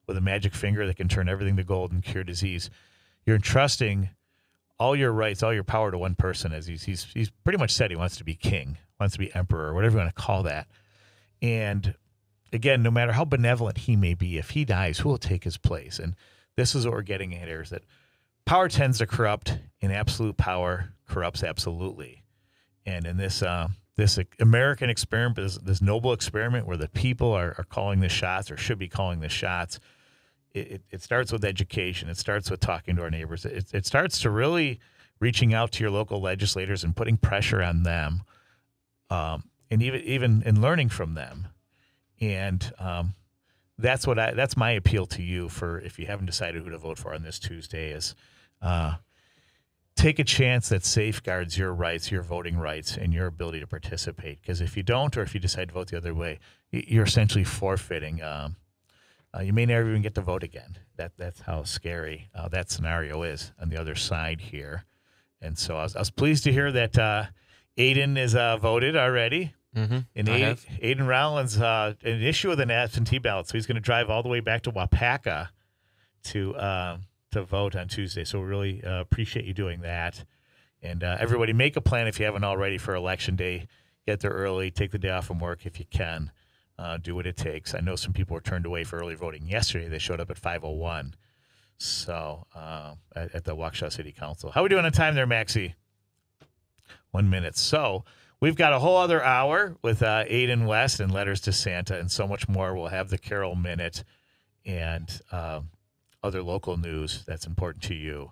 with a magic finger that can turn everything to gold and cure disease, you're entrusting all your rights, all your power to one person. As he's pretty much said he wants to be king, wants to be emperor, whatever you want to call that. And again, no matter how benevolent he may be, if he dies, who will take his place? And this is what we're getting at here, is that power tends to corrupt, and absolute power corrupts absolutely. And in this American experiment, this noble experiment where the people are calling the shots, or should be calling the shots, it starts with education. It starts with talking to our neighbors. It starts to really reaching out to your local legislators and putting pressure on them, and even in learning from them. And that's my appeal to you for if you haven't decided who to vote for on this Tuesday is take a chance that safeguards your rights, your voting rights, and your ability to participate. Because if you don't, or if you decide to vote the other way, you're essentially forfeiting. You may never even get to vote again. That's how scary that scenario is on the other side here. And so I was pleased to hear that Aiden is voted already. Mm-hmm. And Aiden Rowland's an issue with an absentee ballot, so he's going to drive all the way back to Wapaka to vote on Tuesday. So we really appreciate you doing that. And everybody, make a plan if you haven't already for Election Day. Get there early. Take the day off from work if you can. Do what it takes. I know some people were turned away for early voting yesterday. They showed up at 5:01. So at the Waukesha City Council. How are we doing on time there, Maxie? 1 minute. So we've got a whole other hour with Aiden West and Letters to Santa and so much more. We'll have the Carol Minute and other local news that's important to you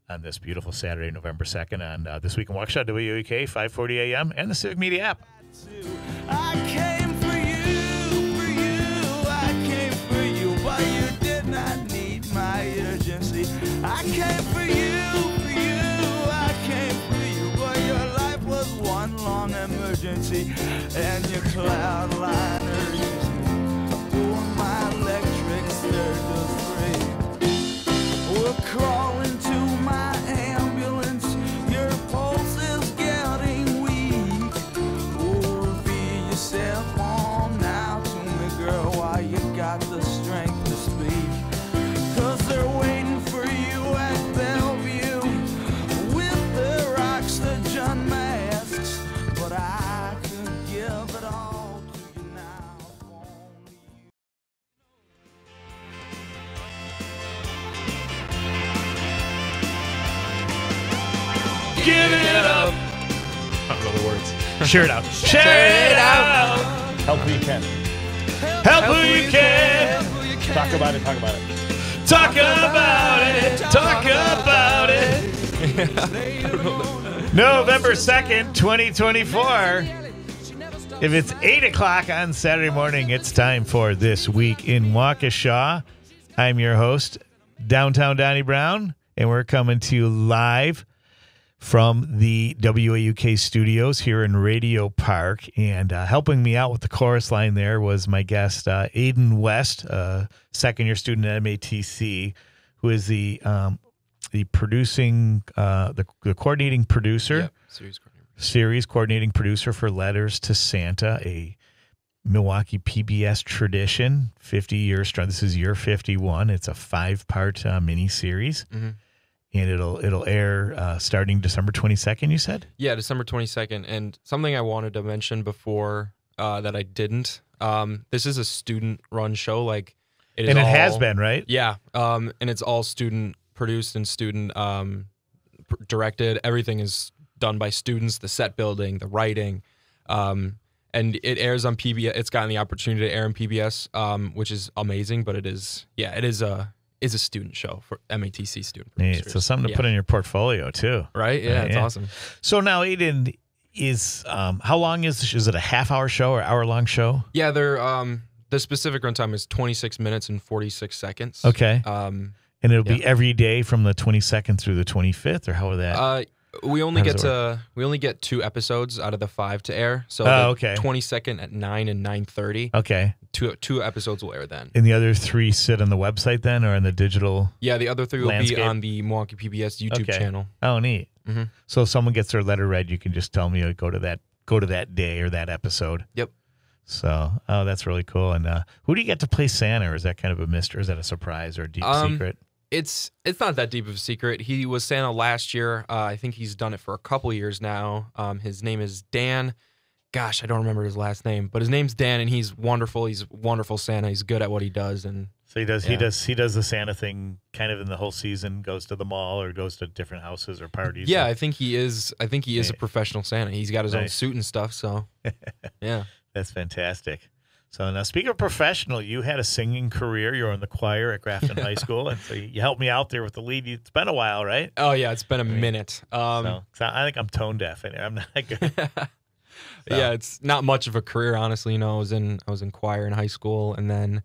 on this beautiful Saturday, November 2nd on This Week in Waukesha, WEK, 540 AM, and the Civic Media app. I came for you, I came for you, but you did not need my urgency. I came for you, I came for you, but your life was one long emergency, and your cloud liner used for my electric sturges free. We're crawling to my ambulance, your pulse is getting weak. Oh, reveal yourself on now to me, girl, while you got the strength to speak. 'Cause they're waiting for you at Bellevue with their oxygen masks. But I could give it all to you now. Give it up. I don't know the words. Share it out. Share it out. Help who you can. Help who you can. Talk about it. Talk about it. Talk about it. Talk about it. November 2nd, 2024. If it's 8 o'clock on Saturday morning, it's time for This Week in Waukesha. I'm your host, Downtown Donnie Brown, and we're coming to you live from the WAUK studios here in Radio Park. And helping me out with the chorus line there was my guest, Aiden West, second-year student at MATC, who is the coordinating producer, Yep, series coordinating producer for Letters to Santa, a Milwaukee PBS tradition, 50 years strong. This is year 51. It's a 5-part mini-series. Mm-hmm. And it'll air starting December 22nd, you said? Yeah, December 22nd. And something I wanted to mention before that I didn't. This is a student-run show. Like, it has been, right? Yeah. And it's all student-produced and student-directed. Everything is done by students, the set building, the writing. And it airs on PBS. It's gotten the opportunity to air on PBS, which is amazing. But it is a student show for MATC student producers. Hey, so something to put in your portfolio too, right? Yeah, it's awesome. So now Aiden is how long is it a half-hour show or hour-long show? Yeah, they're the specific runtime is 26 minutes and 46 seconds. Okay. And it'll be every day from the 22nd through the 25th, or how would that? We only get 2 episodes out of the 5 to air. So okay. 22nd at 9 and 9:30. Okay. Two episodes will air then. And the other 3 sit on the website then, or in the digital? Yeah, the other 3 will landscape? be on the Milwaukee PBS YouTube channel. Oh, neat. Mm-hmm. So if someone gets their letter read, you can just tell me go to that day or that episode. Yep. So, that's really cool. And who do you get to play Santa, or is that kind of a mystery? Or is that a surprise or a deep secret? It's not that deep of a secret. He was Santa last year. I think he's done it for a couple years now. His name is Dan. Gosh, I don't remember his last name, but his name's Dan, and he's wonderful. He's a wonderful Santa. He's good at what he does, and so he does the Santa thing kind of in the whole season. Goes to the mall or goes to different houses or parties. Yeah, I think he is. I think he is a professional Santa. He's got his own suit and stuff. So, yeah, that's fantastic. So now, speaking of professional, you had a singing career. You were in the choir at Grafton High School, and so you helped me out there with the lead. It's been a while, right? Oh yeah, it's been a minute. So I think I'm tone deaf. I'm not good. Yeah, it's not much of a career, honestly. You know, I was in choir in high school, and then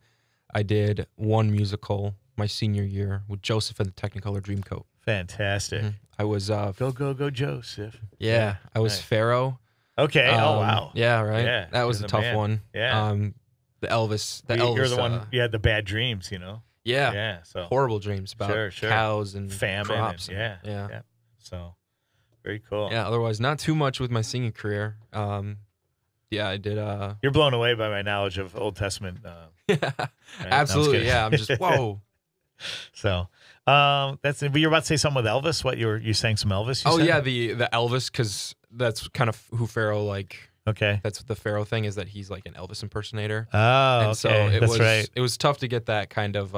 I did one musical my senior year with Joseph and the Technicolor Dreamcoat. Fantastic. I was go Joseph. Yeah, I was Nice. Pharaoh. Okay. Oh wow. Yeah, right. Yeah, that was you're a the tough man. one. Yeah. The Elvis. You're the one. You had the bad dreams, you know. Yeah. Yeah. So horrible dreams about Sure. cows and famine. crops. And, yeah. yeah. So very cool. Yeah. Otherwise, not too much with my singing career. Yeah, I did. You're blown away by my knowledge of Old Testament. Yeah, right? absolutely. No, Yeah, I'm just whoa. So that's. But you're about to say something with Elvis. What you sang some Elvis? You Oh said? yeah, the Elvis, because that's kind of who Pharaoh like. Okay. That's the Pharaoh thing, is that he's like an Elvis impersonator. Oh, and so okay. it That's was right. it was tough to get that kind of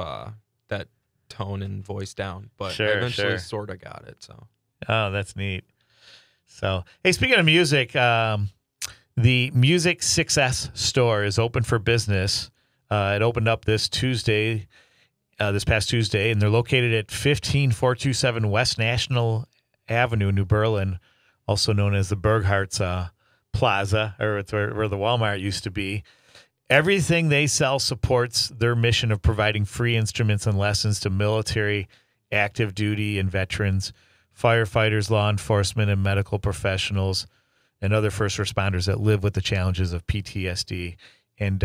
that tone and voice down, but I Sure, eventually sure. sort of got it. So Oh, that's neat. So, hey, speaking of music, the Music Success Store is open for business. It opened up this Tuesday, this past Tuesday, and they're located at 15427 West National Avenue, New Berlin, also known as the Berghart's Plaza, or it's where the Walmart used to be. Everything they sell supports their mission of providing free instruments and lessons to military, active duty, and veterans, firefighters, law enforcement, and medical professionals, and other first responders that live with the challenges of PTSD. And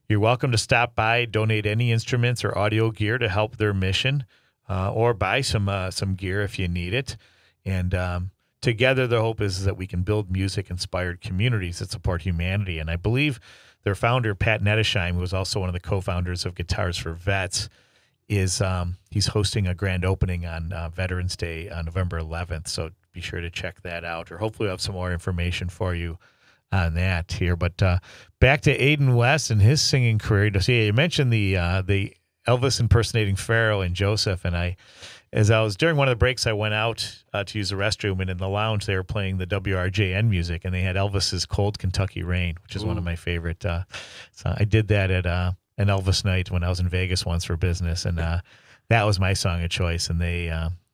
you're welcome to stop by, donate any instruments or audio gear to help their mission, or buy some gear if you need it. And together, the hope is that we can build music-inspired communities that support humanity. And I believe their founder, Pat Nettesheim, who was also one of the co-founders of Guitars for Vets, is he's hosting a grand opening on Veterans Day on November 11th. So be sure to check that out, or hopefully we'll have some more information for you on that here. But back to Aiden West and his singing career. So, yeah, you mentioned the Elvis impersonating Pharaoh and Joseph, and as I was during one of the breaks, I went out to use the restroom, and in the lounge they were playing the WRJN music, and they had Elvis's "Cold Kentucky Rain," which is one of my favorite. So I did that at an Elvis night when I was in Vegas once for business, and that was my song of choice, and they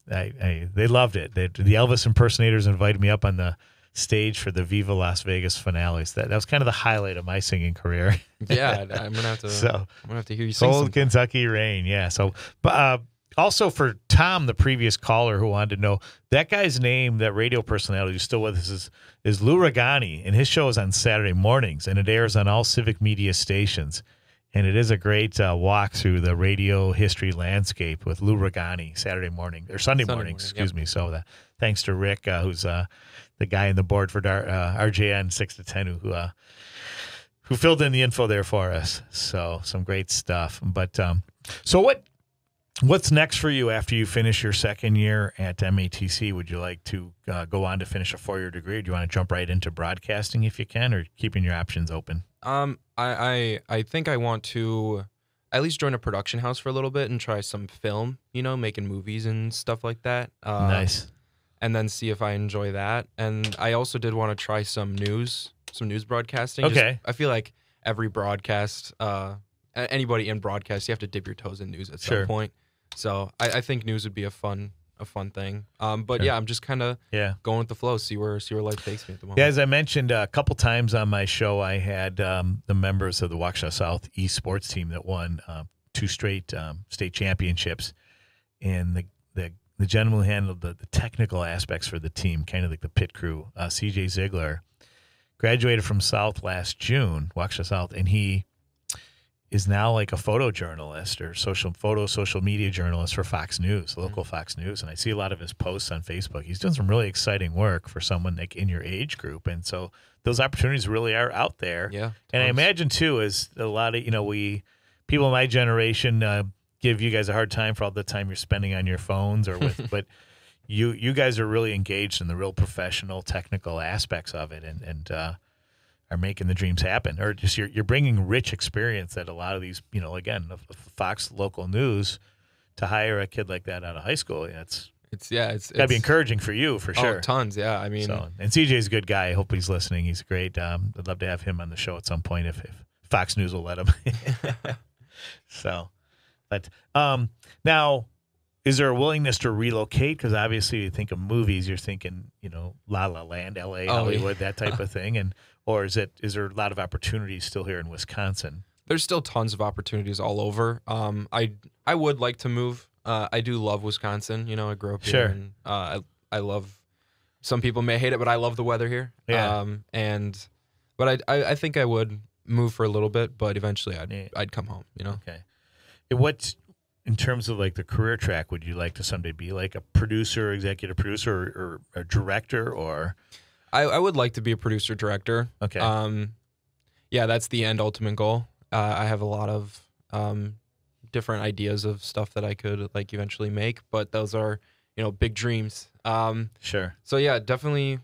loved it. The Elvis impersonators invited me up on the stage for the Viva Las Vegas finales. That was kind of the highlight of my singing career. yeah, I'm gonna have to hear you sing. Cold Kentucky Rain, yeah. So, but also for Tom, the previous caller who wanted to know, that guy's name, that radio personality who's still with us, is Lou Ragani, and his show is on Saturday mornings, and it airs on all civic media stations. And it is a great walk through the radio history landscape with Lou Ragani Sunday morning, excuse me. So thanks to Rick, who's the guy in the board for RJN 6 to 10, who filled in the info there for us. So some great stuff. But so what's next for you after you finish your second year at MATC? Would you like to go on to finish a 4-year degree, or do you want to jump right into broadcasting if you can, or keeping your options open? I think I want to at least join a production house for a little bit and try some film, making movies and stuff like that. Nice. And then see if I enjoy that. And I also did want to try some news broadcasting. Okay. I feel like every broadcast, anybody in broadcast, you have to dip your toes in news at some point. So I think news would be a fun thing. But yeah, I'm just kind of going with the flow, see where life takes me at the moment. Yeah, as I mentioned a couple times on my show, I had the members of the Waukesha South esports team that won 2 straight state championships, and the gentleman who handled the technical aspects for the team, kind of like the pit crew, CJ Ziegler, graduated from South last June, Waukesha South, and he is now like a photojournalist or social media journalist for Fox News, local Fox News. And I see a lot of his posts on Facebook. He's doing some really exciting work for someone like in your age group. And so those opportunities really are out there. Yeah. And I imagine too, is a lot of, people in my generation give you guys a hard time for all the time you're spending on your phones or with, but you guys are really engaged in the real professional technical aspects of it. And are making the dreams happen, or just you're bringing rich experience that a lot of these, again, Fox local news, to hire a kid like that out of high school. It's gotta be encouraging for you for sure. Oh, tons. Yeah. I mean, and CJ's a good guy. I hope he's listening. He's great. I'd love to have him on the show at some point if Fox News will let him. So, but now, is there a willingness to relocate? Because obviously you think of movies, you're thinking, La La Land, LA, Hollywood, that type of thing. Or is there a lot of opportunities still here in Wisconsin? there's still tons of opportunities all over. I would like to move. I do love Wisconsin. You know, I grew up Sure. here, and I love. Some people may hate it, but I love the weather here. Yeah. But I think I would move for a little bit, but eventually I'd come home. You know. Okay. What, in terms of like the career track, would you like to someday be like a producer, executive producer, or a director, or? I would like to be a producer director. Okay. Yeah, that's the end ultimate goal. I have a lot of different ideas of stuff that I could like eventually make, but those are, big dreams. Sure. So yeah, definitely,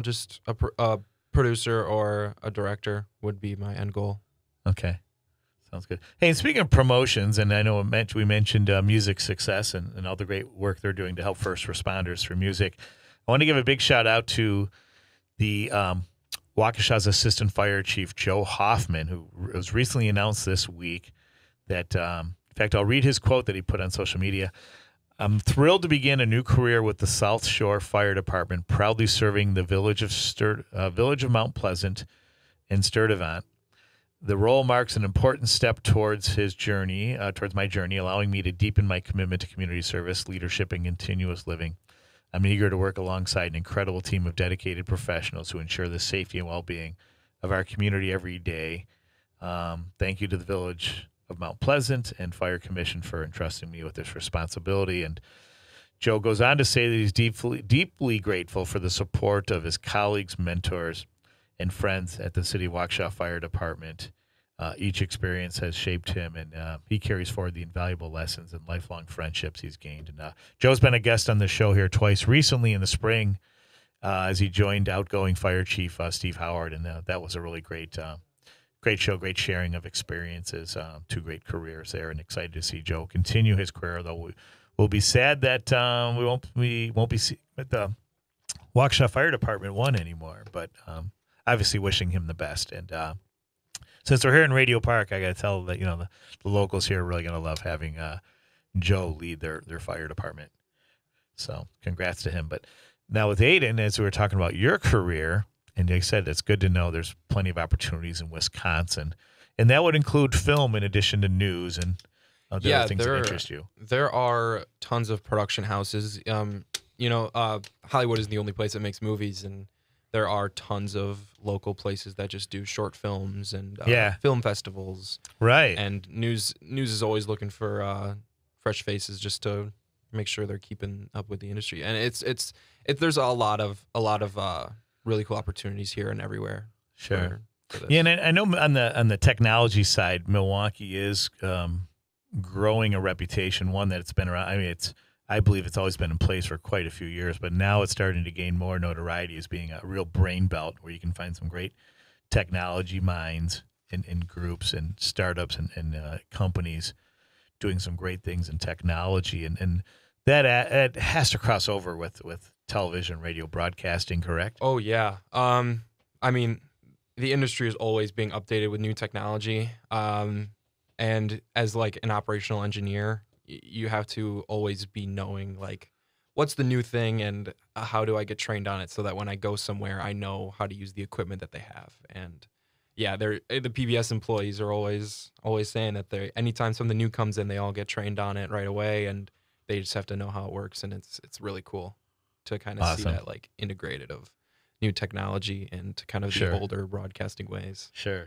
just a producer or a director would be my end goal. Okay. Sounds good. Hey, and speaking of promotions, and I know we mentioned Music Success and all the great work they're doing to help first responders through music. I want to give a big shout out to the Waukesha's Assistant Fire Chief, Joe Hoffman, who was recently announced this week that, in fact, I'll read his quote that he put on social media. I'm thrilled to begin a new career with the South Shore Fire Department, proudly serving the village of Mount Pleasant and Sturtevant. The role marks an important step towards my journey, allowing me to deepen my commitment to community service, leadership, and continuous living. I'm eager to work alongside an incredible team of dedicated professionals who ensure the safety and well-being of our community every day. Thank you to the Village of Mount Pleasant and Fire Commission for entrusting me with this responsibility. And Joe goes on to say that he's deeply grateful for the support of his colleagues, mentors, and friends at the City of Waukesha Fire Department. Each experience has shaped him, and he carries forward the invaluable lessons and lifelong friendships he's gained. And Joe's been a guest on the show here twice, recently in the spring, as he joined outgoing Fire Chief Steve Howard, and that was a really great show, great sharing of experiences, 2 great careers there, and excited to see Joe continue his career. Though we'll be sad that we won't be at the Waukesha Fire Department 1 anymore, but obviously wishing him the best. And since we're here in Radio Park, I got to tell that the locals here are really going to love having Joe lead their fire department. So congrats to him. But now with Aiden, as we were talking about your career, and they said it's good to know there's plenty of opportunities in Wisconsin, and that would include film in addition to news and other things that interest you. There are tons of production houses. Hollywood is the only place that makes movies, and there are tons of local places that just do short films and film festivals. Right. And news is always looking for fresh faces just to make sure they're keeping up with the industry. And there's a lot of really cool opportunities here and everywhere. Sure. Yeah, and I know on the technology side, Milwaukee is growing a reputation, one that it's been around. I mean, I believe it's always been in place for quite a few years, but now it's starting to gain more notoriety as being a real brain belt where you can find some great technology minds and groups and startups and companies doing some great things in technology. And that it has to cross over with television, radio broadcasting, correct? Oh, yeah. I mean, the industry is always being updated with new technology. And as like an operational engineer, you have to always be knowing like what's the new thing and how do I get trained on it so that when I go somewhere I know how to use the equipment that they have. And yeah, the PBS employees are always saying that anytime something new comes in, they all get trained on it right away, and they just have to know how it works. And it's really cool to kind of see that like integrated of new technology and to kind of the older broadcasting ways. Sure.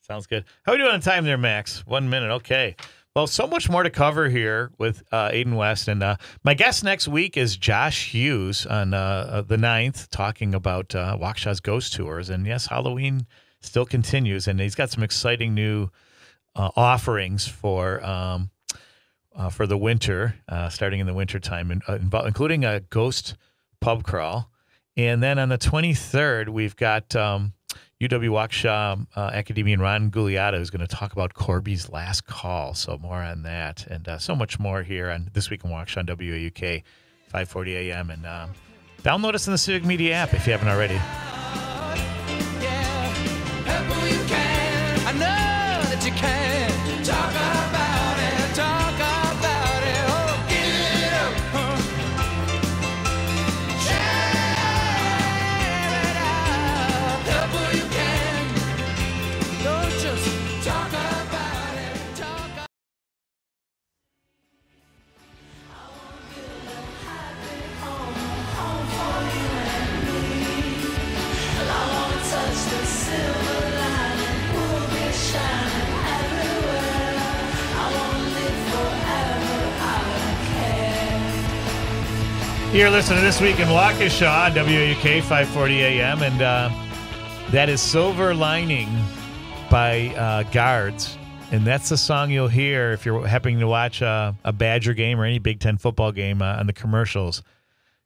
Sounds good. How are we doing on time there, Max? 1 minute. Okay. Well, so much more to cover here with Aiden West. And my guest next week is Josh Hughes on the 9th, talking about Waukesha's Ghost Tours. And yes, Halloween still continues, and he's got some exciting new offerings for the winter, starting in the winter time, including a ghost pub crawl. And then on the 23rd, we've got UW-Waukesha academician Ron Gugliotta, who's going to talk about Corby's Last Call. So more on that, and so much more here on This Week in Waukesha on WAUK, 5:40 a.m. And download us in the Civic Media app if you haven't already. I know that you can. Talk about it, talk about it. Oh, give it up. Share it out. Help who you can. Don't just talk about it. You're listening to This Week in Waukesha, WAUK 540 AM, and that is Silver Lining by Guards. And that's the song you'll hear if you're happening to watch a Badger game or any Big Ten football game on the commercials.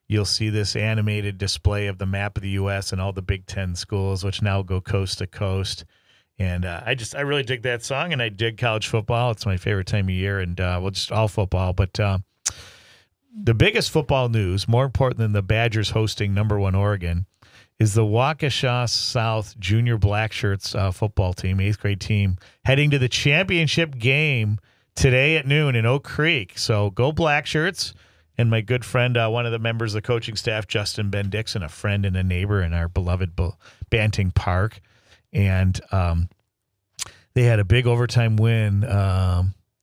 You'll see this animated display of the map of the U.S. and all the Big Ten schools, which now go coast to coast. And I really dig that song, and I dig college football. It's my favorite time of year, and just all football. But the biggest football news, more important than the Badgers hosting number 1 Oregon, is the Waukesha South Junior Blackshirts football team, 8th grade team, heading to the championship game today at noon in Oak Creek. So go Blackshirts. And my good friend, one of the members of the coaching staff, Justin Ben Dixon, a friend and a neighbor in our beloved Banting Park. And they had a big overtime win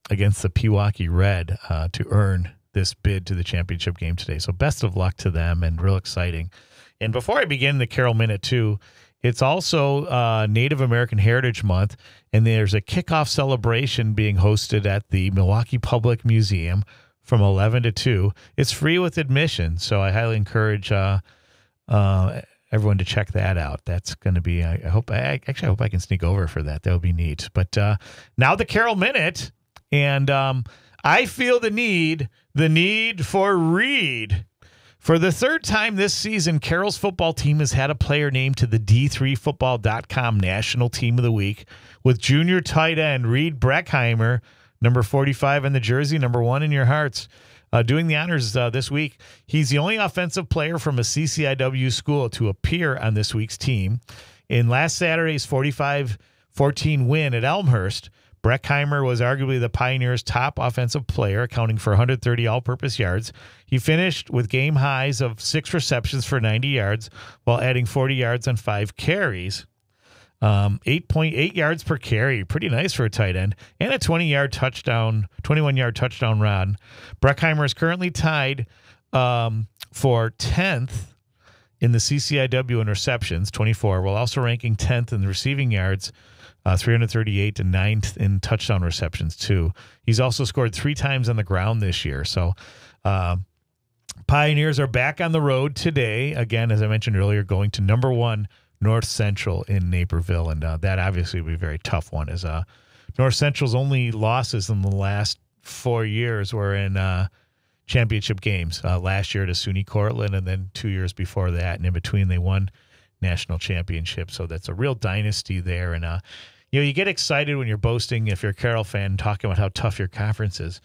against the Pewaukee Red to earn this bid to the championship game today. So best of luck to them, and real exciting. And before I begin the Carol Minute, too, it's also Native American Heritage Month, and there's a kickoff celebration being hosted at the Milwaukee Public Museum from 11 to 2. It's free with admission, so I highly encourage everyone to check that out. That's going to be, I hope I can sneak over for that. That would be neat. But now the Carol Minute, and I feel the need for Reed. For the third time this season, Carroll's football team has had a player named to the D3Football.com National Team of the Week, with junior tight end Reed Breckheimer, number 45 in the jersey, number 1 in your hearts, doing the honors this week. He's the only offensive player from a CCIW school to appear on this week's team. In last Saturday's 45-14 win at Elmhurst, Breckheimer was arguably the Pioneers' top offensive player, accounting for 130 all-purpose yards. He finished with game highs of 6 receptions for 90 yards, while adding 40 yards on 5 carries. 8.8 yards per carry, pretty nice for a tight end, and a 21-yard touchdown run. Breckheimer is currently tied for 10th in the CCIW in receptions, 24, while also ranking 10th in the receiving yards, 338, and 9th in touchdown receptions, too. He's also scored 3 times on the ground this year. So Pioneers are back on the road today. Again, as I mentioned earlier, going to number 1 North Central in Naperville. And that obviously will be a very tough one, as North Central's only losses in the last 4 years were in championship games. Last year to SUNY Cortland, and then 2 years before that. And in between, they won national championship. So that's a real dynasty there. And you get excited when you're boasting, if you're a Carroll fan, talking about how tough your conference is.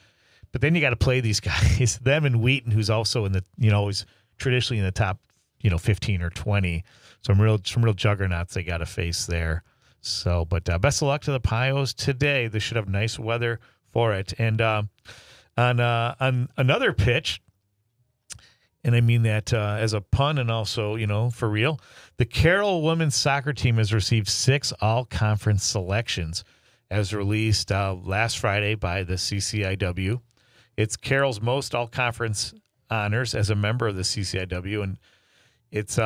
But then you got to play these guys, them and Wheaton, who's also in the, always traditionally in the top, 15 or 20. Some real juggernauts they got to face there. So, but best of luck to the Pios today. They should have nice weather for it. And on another pitch, and I mean that as a pun and also, for real, the Carroll women's soccer team has received 6 all-conference selections as released last Friday by the CCIW. It's Carroll's most all-conference honors as a member of the CCIW, and it's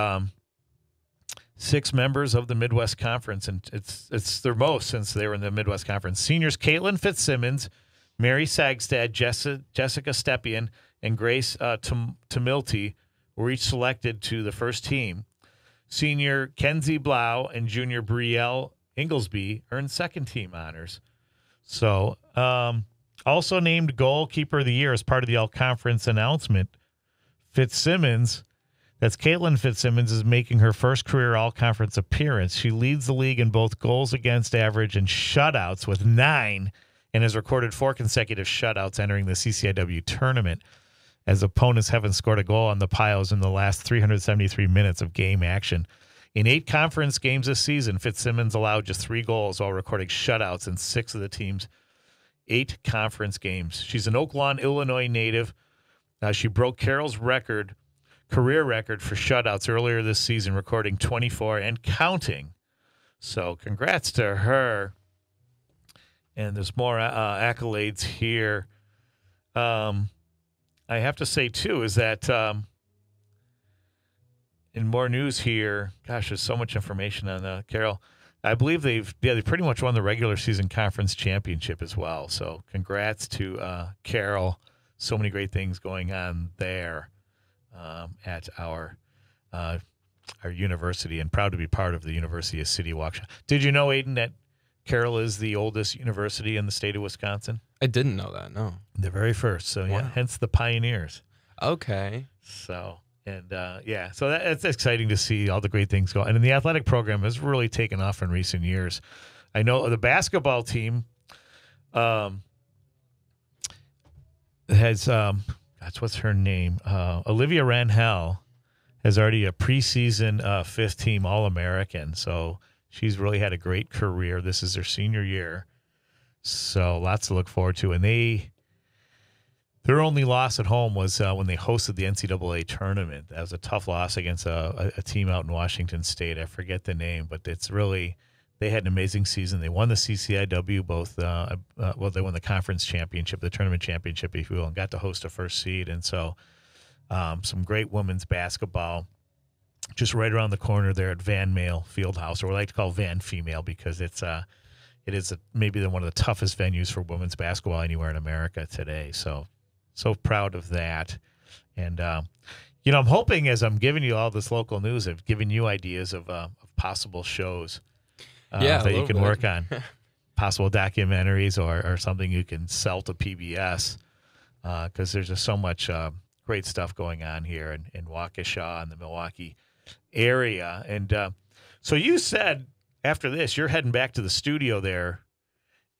6 members of the Midwest Conference, and it's their most since they were in the Midwest Conference. Seniors Caitlin Fitzsimmons, Mary Sagstad, Jessica Stepien, and Grace Tamilty were each selected to the first team. Senior Kenzie Blau and junior Brielle Inglesby earned second team honors. So, also named goalkeeper of the year as part of the all-conference announcement, Fitzsimmons, that's Caitlin Fitzsimmons, is making her first career all-conference appearance. She leads the league in both goals against average and shutouts with 9, and has recorded 4 consecutive shutouts entering the CCIW tournament, as opponents haven't scored a goal on the Pios in the last 373 minutes of game action. In 8 conference games this season, Fitzsimmons allowed just 3 goals while recording shutouts in 6 of the team's 8 conference games. She's an Oak Lawn, Illinois native. She broke Carroll's career record for shutouts earlier this season, recording 24 and counting. So congrats to her. And there's more accolades here. I have to say, too, is that in more news here, gosh, there's so much information on Carroll. I believe they pretty much won the regular season conference championship as well. So congrats to Carroll. So many great things going on there. at our university, and proud to be part of the University of City Waukesha. Did you know, Aiden, that Carroll is the oldest university in the state of Wisconsin? I didn't know that, no. The very first. So, yeah, Wow. hence the pioneers. Okay. So, and so it's exciting to see all the great things go. And the athletic program has really taken off in recent years. I know the basketball team has, what's her name? Olivia Rangel has already a preseason fifth team All-American. So she's really had a great career. This is her senior year. So lots to look forward to. And their only loss at home was when they hosted the NCAA tournament. That was a tough loss against a team out in Washington State. I forget the name, but it's really, they had an amazing season. They won the CCIW both. They won the conference championship, the tournament championship, if you will, and got to host a first seed. And so some great women's basketball just right around the corner there at Van Male Fieldhouse, or we like to call Van Female because it is maybe one of the toughest venues for women's basketball anywhere in America today. So proud of that. And, I'm hoping as I'm giving you all this local news, I've given you ideas of possible shows that you can work on, possible documentaries or something you can sell to PBS because there's just so much great stuff going on here in Waukesha and the Milwaukee area. And so you said after this, you're heading back to the studio there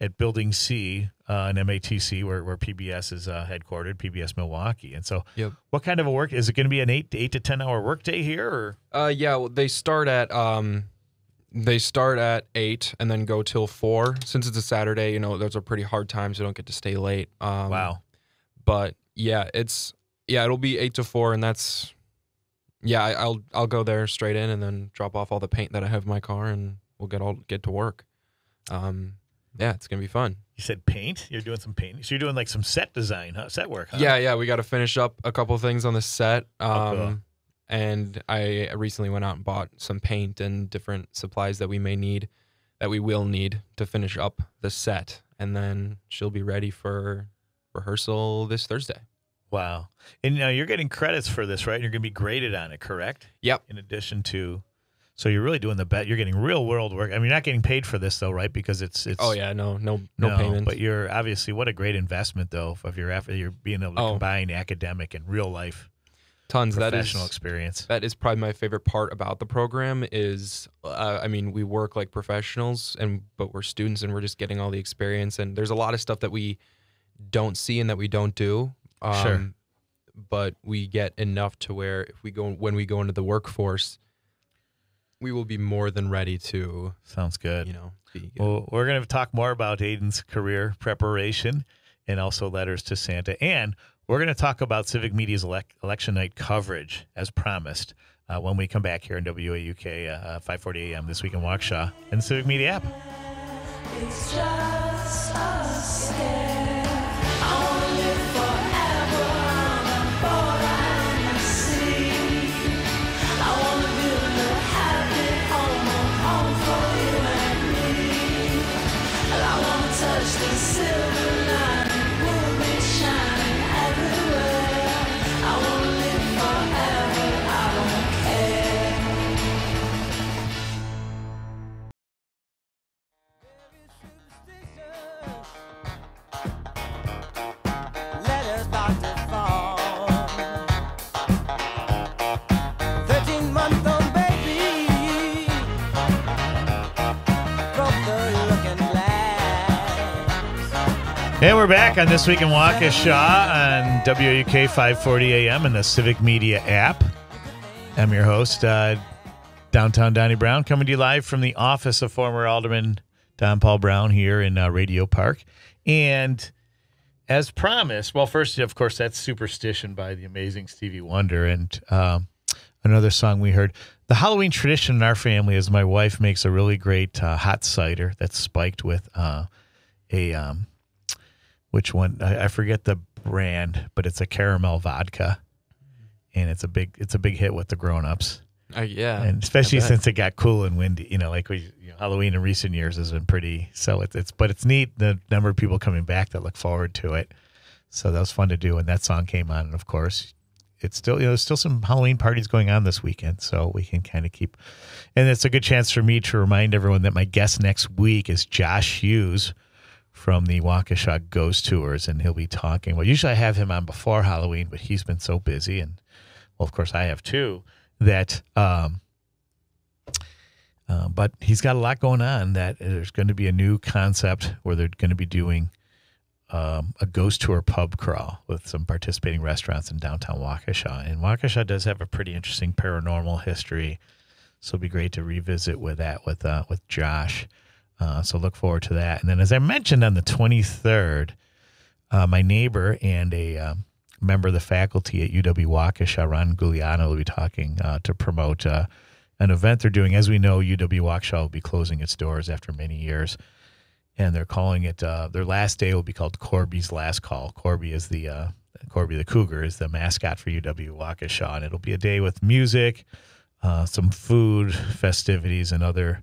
at Building C in MATC where PBS is headquartered, PBS Milwaukee. And so what kind of a work? Is it going to be an 8 to 10 hour workday here? Or? Well, they start at 8 and then go till 4. Since it's a Saturday, those are pretty hard times. You don't get to stay late. Wow. But it'll be 8 to 4, and that's I'll go there straight in and then drop off all the paint that I have in my car, and we'll get to work. It's gonna be fun. You said paint? You're doing some paint. So you're doing like some set design, set work, huh? Yeah. We got to finish up a couple of things on the set. Cool. And I recently went out and bought some paint and different supplies that we will need to finish up the set, and then she'll be ready for rehearsal this Thursday. Wow. And now you're getting credits for this, right? You're going to be graded on it, correct? Yep. In addition to, so you're really doing you're getting real world work. I mean, you're not getting paid for this though, right? Because it's. Oh yeah, no payment. But you're obviously, what a great investment though, if you're being able to combine academic and real life. Tons. Professional experience. That is probably my favorite part about the program is, we work like professionals, but we're students and we're just getting all the experience. And there's a lot of stuff that we don't see and that we don't do. Sure. But we get enough to where when we go into the workforce, we will be more than ready to. Sounds good. Be good. Well, we're going to talk more about Aiden's career preparation and also letters to Santa. And we're going to talk about Civic Media's election night coverage, as promised, when we come back here in WAUK 5:40 a.m. this week in Waukesha and the Civic Media app. It's just a scare. I want to live forever on a boat out in the sea. I want to build a happy home for you and me. And I want to touch the silver lining, moonlight shining everywhere. I want to live forever, I don't care. Letters about to fall. 13-month-old baby broke the looking glass. And we're back on This Week in Waukesha on WAUK 540 AM and the Civic Media app. I'm your host, Downtown Donnie Brown, coming to you live from the office of former Alderman Don Paul Brown here in Radio Park. And as promised, well, first, of course, that's Superstition by the amazing Stevie Wonder. And another song we heard. The Halloween tradition in our family is my wife makes a really great hot cider that's spiked with which one? I forget the brand, but it's a caramel vodka. And it's a big hit with the grown-ups. Yeah. And especially since it got cool and windy, Halloween in recent years has been pretty, so it's neat, the number of people coming back that look forward to it. So that was fun to do. And that song came on. And of course, it's still, there's still some Halloween parties going on this weekend, so we can kind of keep. And it's a good chance for me to remind everyone that my guest next week is Josh Hughes from the Waukesha Ghost Tours, and he'll be talking. Well, usually I have him on before Halloween, but he's been so busy, and well, of course I have too. That, but he's got a lot going on. That there's going to be a new concept where they're going to be doing a ghost tour pub crawl with some participating restaurants in downtown Waukesha. And Waukesha does have a pretty interesting paranormal history, so it'll be great to revisit with that with Josh. So look forward to that. And then, as I mentioned, on the 23rd, my neighbor and a member of the faculty at UW Waukesha, Ron Gugliano, will be talking to promote an event they're doing. As we know, UW Waukesha will be closing its doors after many years. And they're calling it, their last day will be called Corby's Last Call. Corby the Cougar is the mascot for UW Waukesha. And it'll be a day with music, some food, festivities, and other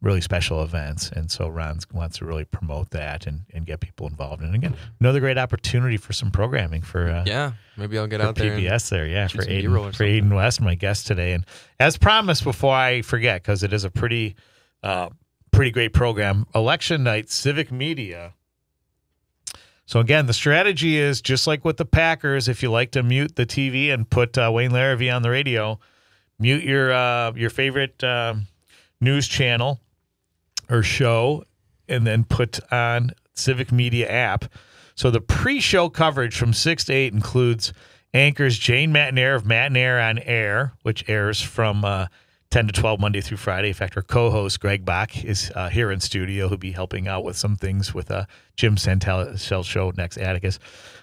really special events. And so Ron wants to really promote that and get people involved. And again, another great opportunity for some programming for maybe I'll get out there. PBS there, for Aiden West, my guest today. And as promised, before I forget, because it is a pretty great program, election night, Civic Media. So again, the strategy is just like with the Packers. If you like to mute the TV and put Wayne Larrivee on the radio, mute your favorite news channel or show, and then put on Civic Media app. So the pre-show coverage from 6 to 8 includes anchors Jane Matnair of Matnair on Air, which airs from 10 to 12 Monday through Friday. In fact, our co-host Greg Bach is here in studio. He'll be helping out with some things with Jim Santel's show next, Atticus.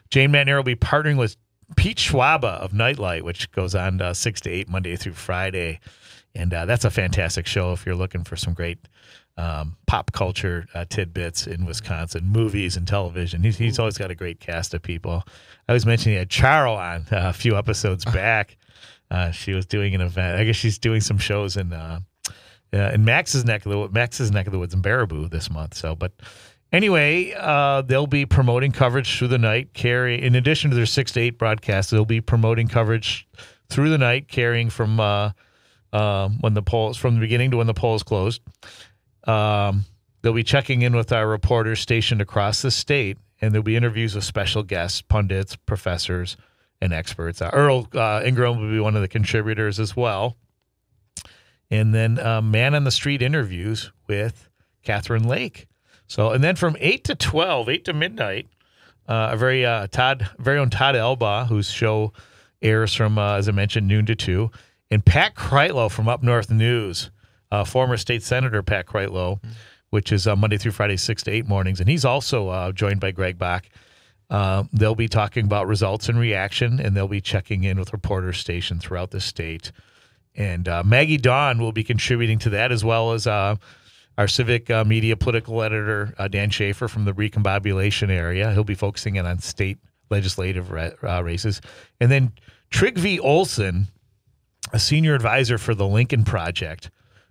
Jane Matnair will be partnering with Pete Schwaba of Nightlight, which goes on 6 to 8 Monday through Friday. And that's a fantastic show if you're looking for some great pop culture tidbits in Wisconsin, movies and television. He's always got a great cast of people. I was mentioning he had Charo on a few episodes back. She was doing an event. I guess she's doing some shows in Max's neck of the woods in Baraboo this month. So, but anyway, they'll be promoting coverage through the night. In addition to their 6 to 8 broadcasts, they'll be promoting coverage through the night, carrying from when the polls, from the beginning to when the polls closed. They'll be checking in with our reporters stationed across the state, and there'll be interviews with special guests, pundits, professors, and experts. Earl Ingram will be one of the contributors as well. And then man on the street interviews with Catherine Lake. So, and then from 8 to 12, 8 to midnight, our very own Todd Elba, whose show airs from, as I mentioned, noon to 2, and Pat Kreitlow from Up North News, former state senator Pat Kreitlow, which is Monday through Friday, 6 to 8 mornings. And he's also joined by Greg Bach. They'll be talking about results and reaction, and they'll be checking in with reporters stationed throughout the state. And Maggie Dawn will be contributing to that, as well as our civic media political editor, Dan Schaefer from the Recombobulation area. He'll be focusing in on state legislative races. And then Trygve Olsen, a senior advisor for the Lincoln Project,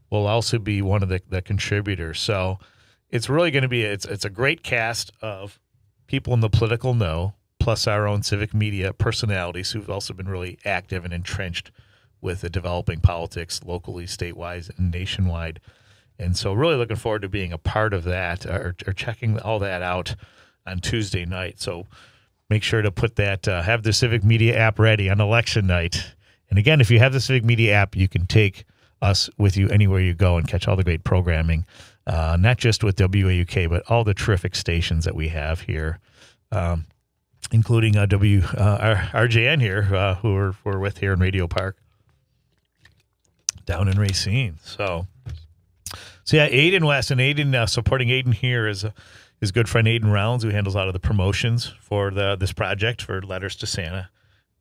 will also be one of the contributors. So it's really going to be, it's a great cast of people in the political know, plus our own civic media personalities who've also been really active and entrenched with the developing politics locally, statewide, and nationwide. And so really looking forward to being a part of that or checking all that out on Tuesday night. So make sure to put that, have the Civic Media app ready on election night. And again, if you have the Civic Media app, you can take us with you anywhere you go and catch all the great programming, not just with WAUK, but all the terrific stations that we have here, including RJN here, who we're with here in Radio Park down in Racine. So yeah, Aiden West, and Aiden, supporting Aiden here is his good friend Aiden Rounds, who handles a lot of the promotions for this project for Letters to Santa,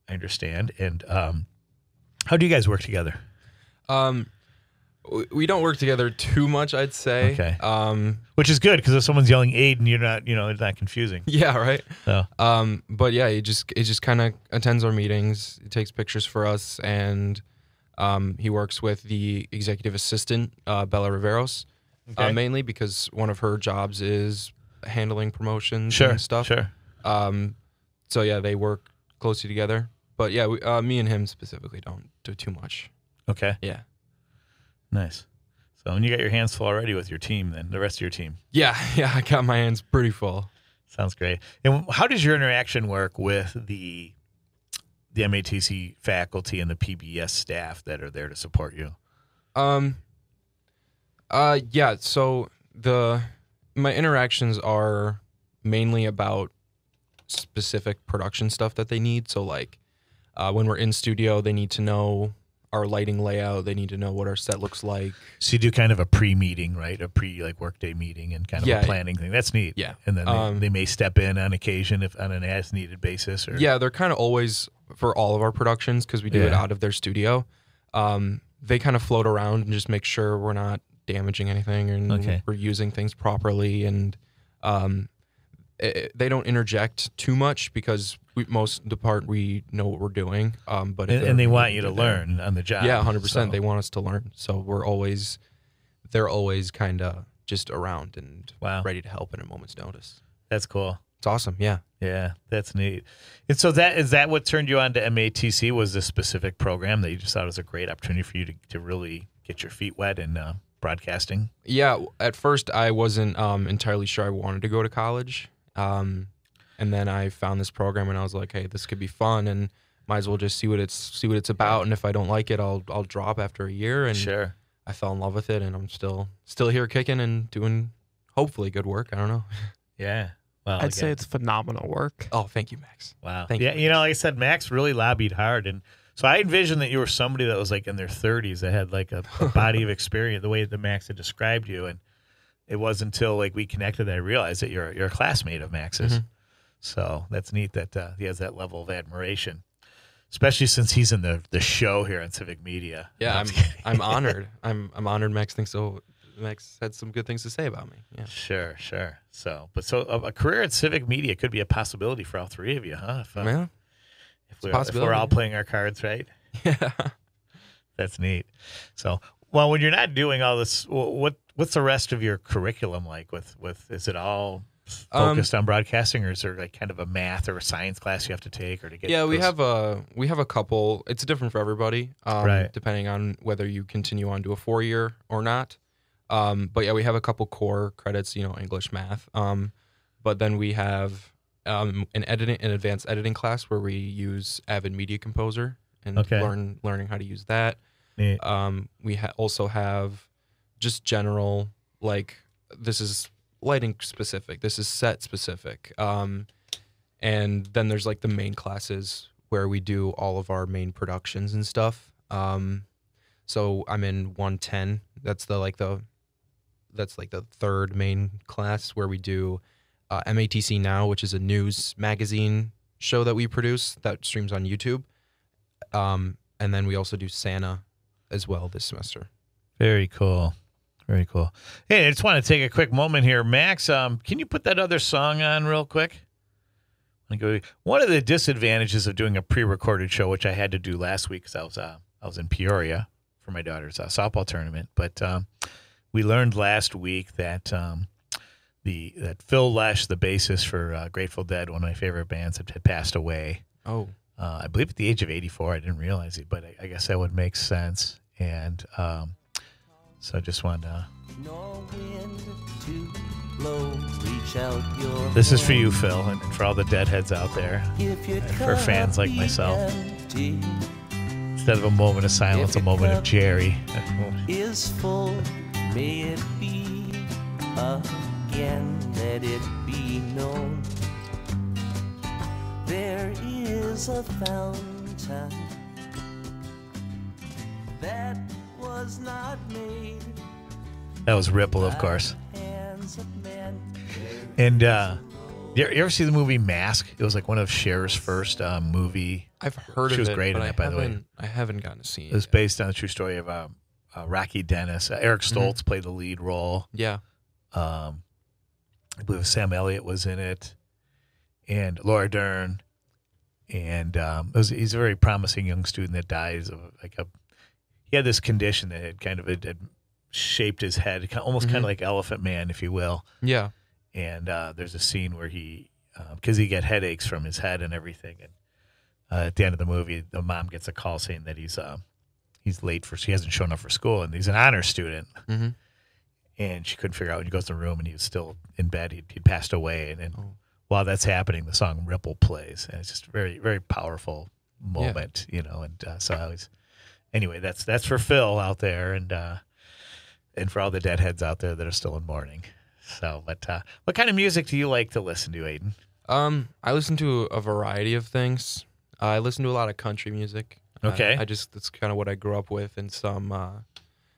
I understand. And how do you guys work together? We don't work together too much, I'd say. Okay. Which is good, because if someone's yelling Aiden, you're not, it's not confusing. Yeah, right. So. But yeah, it just kind of attends our meetings. He takes pictures for us, and he works with the executive assistant, Bella Riveros, mainly because one of her jobs is handling promotions and stuff. Sure. So yeah, they work closely together. But yeah, me and him specifically don't do too much. Okay. Yeah. Nice. So when you got your hands full already with your team, then the rest of your team. Yeah, I got my hands pretty full. Sounds great. And how does your interaction work with the MATC faculty and the PBS staff that are there to support you? Yeah. So my interactions are mainly about specific production stuff that they need. So like when we're in studio, they need to know our lighting layout. They need to know what our set looks like. So you do kind of a pre-meeting, right? A workday meeting and kind of a planning thing. That's neat. Yeah. And then they may step in on occasion if on an as-needed basis. Or Yeah, they're kind of always for all of our productions because we do it out of their studio. They kind of float around and just make sure we're not damaging anything and we're using things properly. And they don't interject too much because most of the part we know what we're doing. But and they want you to learn on the job. Yeah, 100%. So. They want us to learn. So they're always kind of just around and ready to help at a moment's notice. That's cool. It's awesome. Yeah. Yeah, that's neat. And so is that what turned you on to MATC, was this specific program that you just thought was a great opportunity for you to really get your feet wet in broadcasting? Yeah. At first, I wasn't entirely sure I wanted to go to college. And then I found this program and I was like, hey, this could be fun and might as well just see what it's about. And if I don't like it, I'll drop after a year. And sure. I fell in love with it and I'm still here kicking and doing hopefully good work. I don't know. Yeah. Well, I'd say it's phenomenal work. Oh, thank you, Max. Wow. Thank you. You know, like I said, Max really lobbied hard. And so I envisioned that you were somebody that was like in their 30s that had like a body of experience, the way that Max had described you. And it wasn't until like we connected that I realized that you're a classmate of Max's. Mm-hmm. So that's neat that he has that level of admiration, especially since he's in the show here on Civic Media. Yeah, I'm honored. I'm honored. Max thinks so. Max had some good things to say about me. Yeah. Sure. So a career at Civic Media could be a possibility for all three of you, huh? If we're all playing our cards right. Yeah. That's neat. So, well, when you're not doing all this, what's the rest of your curriculum like? With is it all focused on broadcasting, or is there like kind of a math or a science class you have to take, or to get? Yeah, we have a couple. It's different for everybody, right? Depending on whether you continue on to a 4-year or not. But yeah, we have a couple core credits, English, math. But then we have an advanced editing class where we use Avid Media Composer and learning how to use that. Neat. We also have just general, like, this is lighting specific, this is set specific. And then there's like the main classes where we do all of our main productions and stuff. So I'm in 110. That's the third main class where we do MATC Now, which is a news magazine show that we produce that streams on YouTube. And then we also do Santa as well this semester. Very cool. Very cool. Hey, I just want to take a quick moment here. Max, can you put that other song on real quick? One of the disadvantages of doing a pre-recorded show, which I had to do last week because I was in Peoria for my daughter's softball tournament, but we learned last week that that Phil Lesh, the bassist for Grateful Dead, one of my favorite bands, had passed away. Oh. I believe at the age of 84. I didn't realize it, but I guess that would make sense. And so I just wanted to... This is for you, Phil, and for all the Deadheads out there, and for fans like myself. Instead of a moment of silence, a moment of Jerry. Is full, may it be again, let it be known. There is a fountain that was not made. That was Ripple, of course. And you ever see the movie Mask? It was like one of Cher's first movie. I've heard of it. She was great in it, by the way. I haven't gotten to see it. It was based on the true story of Rocky Dennis. Eric Stoltz played the lead role. Yeah. I believe Sam Elliott was in it, and Laura Dern. And he's a very promising young student that dies of he had this condition that had kind of had shaped his head, almost kind of like Elephant Man, if you will. Yeah. And there's a scene where he, because he got headaches from his head and everything, at the end of the movie, the mom gets a call saying that he's late he hasn't shown up for school, and he's an honor student. Mm-hmm. And she couldn't figure out when he goes to the room, and he was still in bed. He'd passed away, and while that's happening, the song "Ripple" plays, and it's just a very, very powerful moment, you know. And so I was, anyway, that's for Phil out there, and for all the deadheads out there that are still in mourning. So, but what kind of music do you like to listen to, Aiden? I listen to a variety of things. I listen to a lot of country music. Okay. That's kind of what I grew up with, and some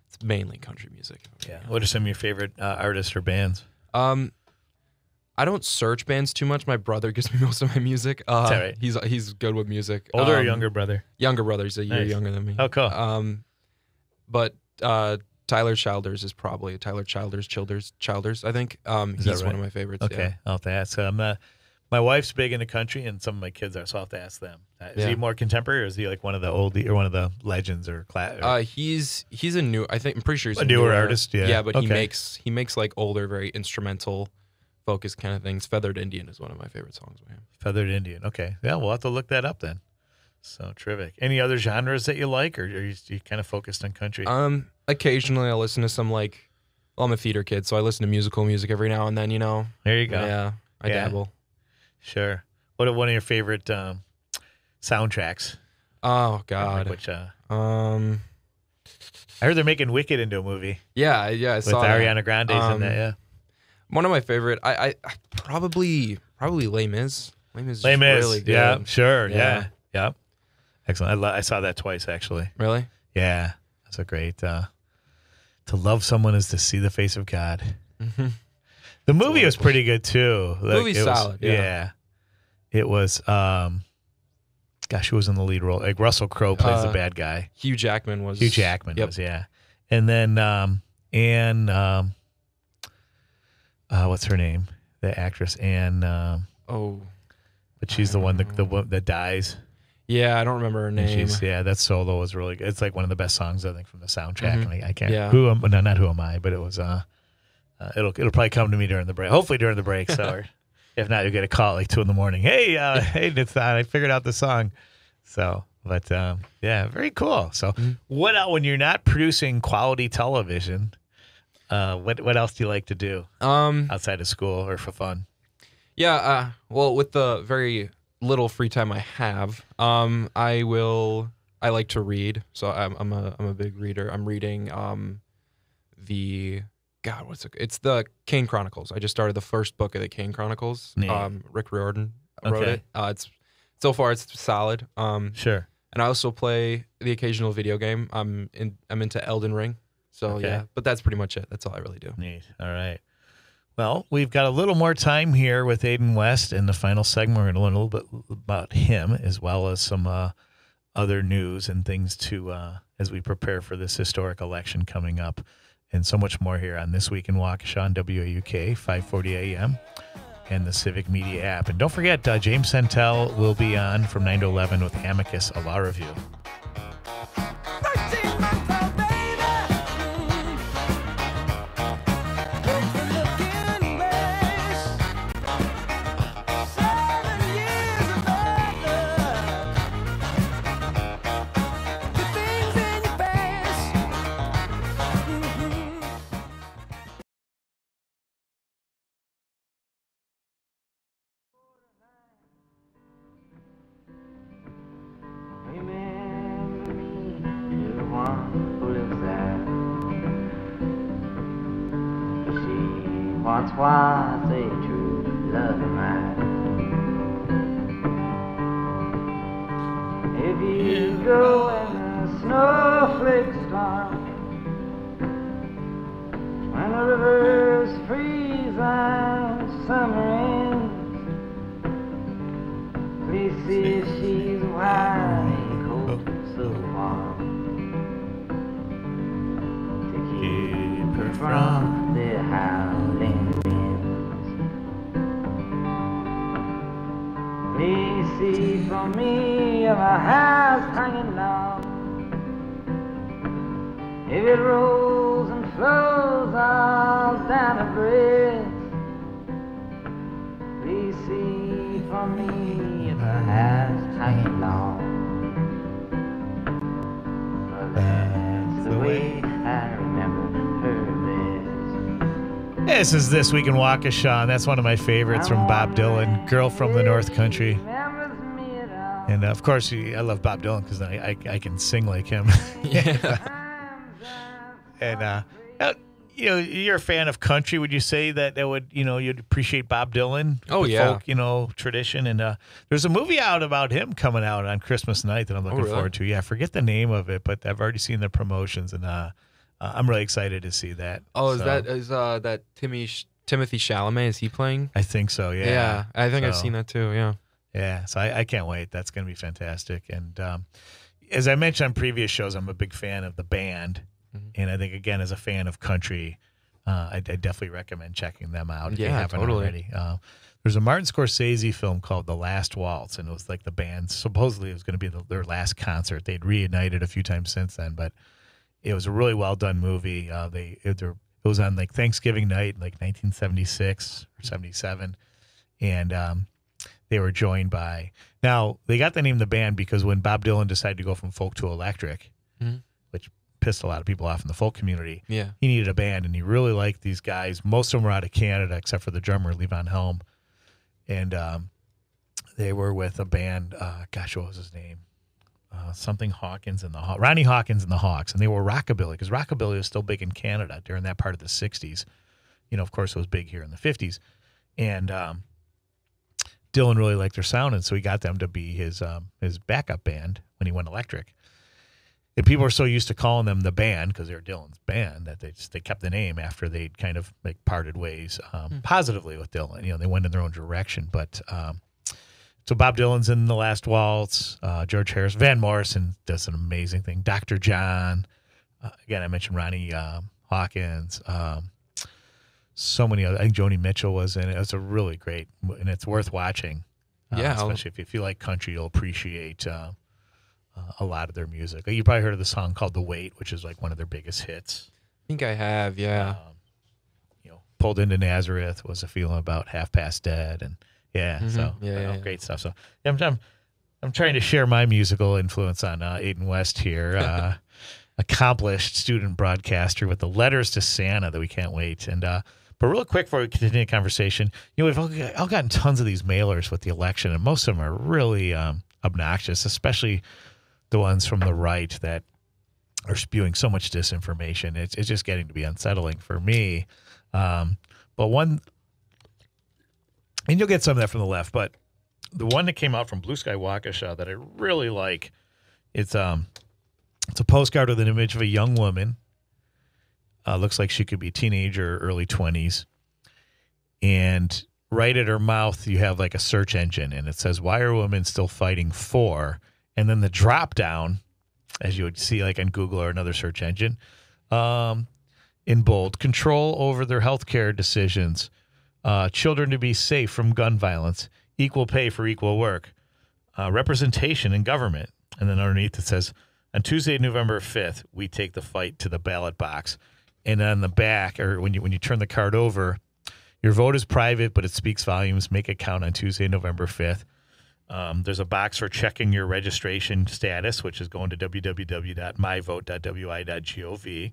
it's mainly country music. Yeah. What are some of your favorite artists or bands? I don't search bands too much. My brother gives me most of my music. Is that right? He's good with music. Older or younger brother? Younger brother. He's a year younger than me. Oh, cool. But Tyler Childers is probably Childers. I think he's one of my favorites. Okay, Yeah. I'll have to ask. My wife's big into country, and some of my kids are, so I'll have to ask them. Is he more contemporary, or is he like one of the oldie or one of the legends or class? He's a new. I'm pretty sure he's a newer artist. Yeah, yeah, but he makes like older, very instrumental focused kind of things. Feathered Indian is one of my favorite songs by him. Feathered Indian. Okay, yeah, we'll have to look that up then. So terrific. Any other genres that you like, or are you kind of focused on country? Occasionally I listen to some I'm a theater kid, so I listen to musical music every now and then. You know. There you go. Yeah, I dabble. Sure. What are one of your favorite soundtracks? Oh God. Which I heard they're making Wicked into a movie. Yeah, I with saw Ariana Grande's in that. Yeah. One of my favorite. I probably Les Mis. Les Mis is Les Mis. really good. Yeah. Sure. Yeah. Yeah. Excellent. I saw that twice actually. Really? Yeah. That's a great. To love someone is to see the face of God. Mm-hmm. The movie was pretty good too. The movie's solid. Yeah. It was. Who was in the lead role? Like Russell Crowe plays the bad guy. Hugh Jackman was. Was, yeah. And then Anne. What's her name? The actress Anne. But she's the one that dies. Yeah, I don't remember her name. That solo was really good. It's like one of the best songs I think from the soundtrack. Mm-hmm. And I can't. Yeah. Not who am I? But it was. It'll probably come to me during the break. Hopefully during the break. So, if not, you'll get a call at like 2 a.m. Hey, it's I figured out the song. So, but very cool. So, what else when you're not producing quality television? What else do you like to do outside of school or for fun? Yeah. Well, with the very little free time I have, I like to read. So I'm a big reader. I'm reading it's the Kane Chronicles. I just started the first book of the Kane Chronicles. Rick Riordan wrote it. So far it's solid. Sure. And I also play the occasional video game. I'm into Elden Ring. So yeah, but that's pretty much it. That's all I really do. Neat. All right. Well, we've got a little more time here with Aiden West in the final segment. We're going to learn a little bit about him as well as some other news and things as we prepare for this historic election coming up, and so much more here on This Week in Waukesha on WAUK 540 AM and the Civic Media app. And don't forget, James Santel will be on from 9 to 11 with Amicus, a law review. Once was a true love of mine. If you go in a snowflake storm, when the rivers freeze and summer ends, please see if she's white, cold, so warm, to keep her from the howling winds. Please see for me if a house hanging low, if it rolls and flows all down a bridge. Please see for me if a house hanging low. This is This Week in Waukesha, and that's one of my favorites from Bob Dylan, Girl from the North Country. And, of course, I love Bob Dylan because I can sing like him. And, you're a fan of country. Would you say that you'd appreciate Bob Dylan? Oh, the yeah. folk, tradition. And there's a movie out about him coming out on Christmas night that I'm looking forward to. Yeah, I forget the name of it, but I've already seen the promotions, and I'm really excited to see that. Oh, is that Timothy Chalamet? Is he playing? I think so, yeah. Yeah, I think I've seen that too, yeah. Yeah, so I can't wait. That's going to be fantastic. And as I mentioned on previous shows, I'm a big fan of the band. Mm-hmm. And I think, again, as a fan of country, I definitely recommend checking them out if you haven't already. There's a Martin Scorsese film called The Last Waltz, and it was like the band, supposedly it was going to be their last concert. They'd reunited a few times since then, but it was a really well-done movie. It was on like Thanksgiving night, like 1976 or 77, and they were joined by... Now, they got the name of the band because when Bob Dylan decided to go from folk to electric, which pissed a lot of people off in the folk community, he needed a band, and he really liked these guys. Most of them were out of Canada, except for the drummer, Levon Helm. And they were with a band, what was his name? Something Hawkins and the Hawks. Ronnie Hawkins and the Hawks. And they were rockabilly, because rockabilly was still big in Canada during that part of the 60s. Of course, it was big here in the 50s. And Dylan really liked their sound, and so he got them to be his backup band when he went electric. And people are so used to calling them the band because they're Dylan's band that they kept the name after they'd kind of parted ways positively with Dylan. They went in their own direction. But so Bob Dylan's in The Last Waltz. George Harrison, Van Morrison does an amazing thing. Dr. John. Again, I mentioned Ronnie Hawkins. So many other. I think Joni Mitchell was in it. It was a really great, and it's worth watching. Especially if you like country, you'll appreciate a lot of their music. You probably heard of the song called "The Wait," which is like one of their biggest hits. I think I have, yeah. Pulled into Nazareth was a feeling about half past dead, and great stuff. So I'm trying to share my musical influence on Aiden West here, accomplished student broadcaster with the letters to Santa that we can't wait. And but real quick before we continue the conversation, we've all gotten tons of these mailers with the election, and most of them are really obnoxious, especially the ones from the right that are spewing so much disinformation. It's just getting to be unsettling for me. But one, and you'll get some of that from the left, but the one that came out from Blue Sky Waukesha that I really like, it's a postcard with an image of a young woman. Looks like she could be a teenager, early 20s. And right at her mouth, you have like a search engine, and it says, "Why are women still fighting for?" And then the drop down, as you would see like on Google or another search engine, in bold, control over their healthcare decisions, children to be safe from gun violence, equal pay for equal work, representation in government. And then underneath it says, on Tuesday, November 5th, we take the fight to the ballot box. And on the back, or when you turn the card over, your vote is private, but it speaks volumes. Make it count on Tuesday, November 5th. There's a box for checking your registration status, which is going to www.myvote.wi.gov.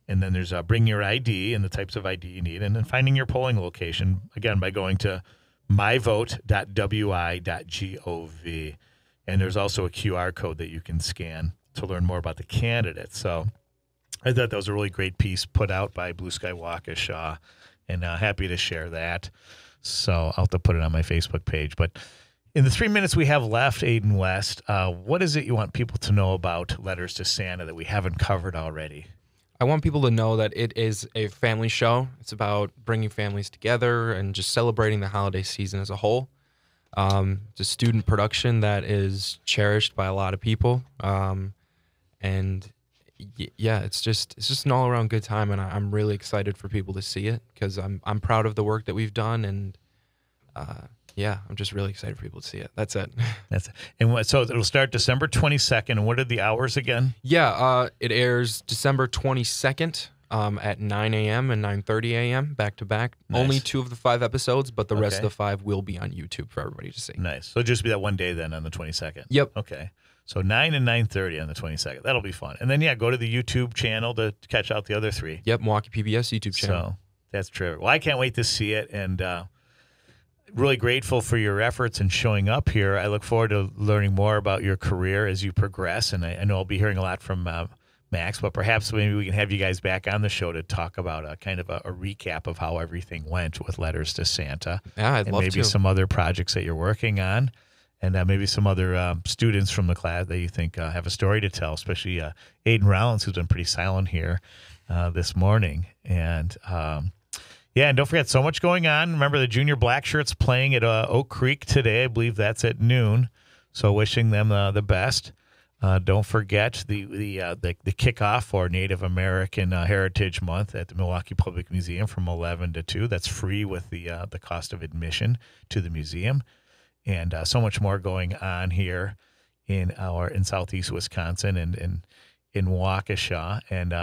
And then there's bring your ID and the types of ID you need, and then finding your polling location, again, by going to myvote.wi.gov. And there's also a QR code that you can scan to learn more about the candidates. So I thought that was a really great piece put out by Blue Sky Waukesha, and happy to share that. So I'll have to put it on my Facebook page. But in the 3 minutes we have left, Aiden West, what is it you want people to know about Letters to Santa that we haven't covered already? I want people to know that it is a family show. It's about bringing families together and just celebrating the holiday season as a whole. It's a student production that is cherished by a lot of people. And yeah, it's just an all around good time. And I'm really excited for people to see it because I'm proud of the work that we've done. And yeah, I'm just really excited for people to see it. That's it. That's it. And so it'll start December 22nd. And what are the hours again? Yeah, it airs December 22nd at 9 a.m. and 9:30 a.m. back to back. Nice. Only 2 of the 5 episodes, but the rest of the 5 will be on YouTube for everybody to see. Nice. So it'll just be that one day then on the 22nd. Yep. Okay. So 9 and 9:30 on the 22nd. That'll be fun. And then, yeah, go to the YouTube channel to catch out the other 3. Yep, Milwaukee PBS YouTube channel. So That's true. Well, I can't wait to see it, and really grateful for your efforts in showing up here. I look forward to learning more about your career as you progress, and I know I'll be hearing a lot from Max, but perhaps maybe we can have you guys back on the show to talk about a kind of a recap of how everything went with Letters to Santa. Yeah, I'd love to. Maybe some other projects that you're working on, and maybe some other students from the class that you think have a story to tell, especially Aiden Rollins, who's been pretty silent here this morning. And yeah, and don't forget, so much going on. Remember, the Junior Black Shirts playing at Oak Creek today. I believe that's at noon. So wishing them the best. Don't forget the kickoff for Native American Heritage Month at the Milwaukee Public Museum from 11 to 2. That's free with the cost of admission to the museum. And so much more going on here in Southeast Wisconsin and in Waukesha. And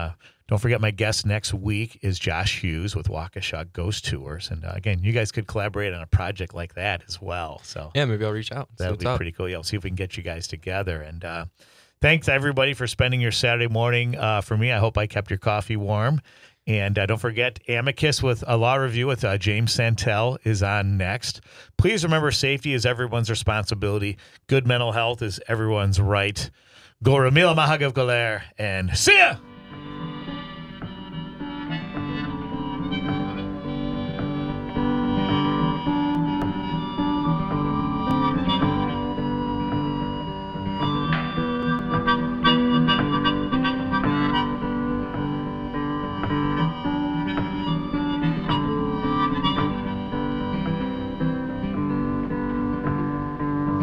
don't forget, my guest next week is Josh Hughes with Waukesha Ghost Tours. And again, you guys could collaborate on a project like that as well. So yeah, maybe I'll reach out. That would be pretty cool. Yeah, we'll see if we can get you guys together. And thanks, everybody, for spending your Saturday morning. For me, I hope I kept your coffee warm. And don't forget, Amicus with a law review with James Santel is on next. Please remember, safety is everyone's responsibility. Good mental health is everyone's right. Go Ramila Mahagav Galer, and see ya!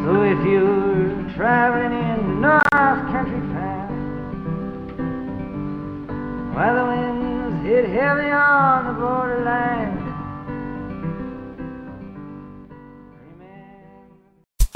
So if you're traveling in the North Country Fair, where the winds hit heavy on the borderline,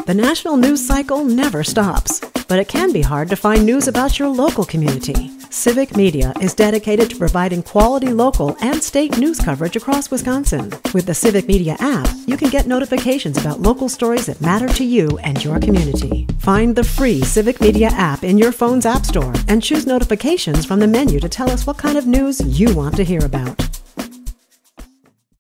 The national news cycle never stops, but it can be hard to find news about your local community. Civic Media is dedicated to providing quality local and state news coverage across Wisconsin. With the Civic Media app, you can get notifications about local stories that matter to you and your community. Find the free Civic Media app in your phone's app store and choose notifications from the menu to tell us what kind of news you want to hear about.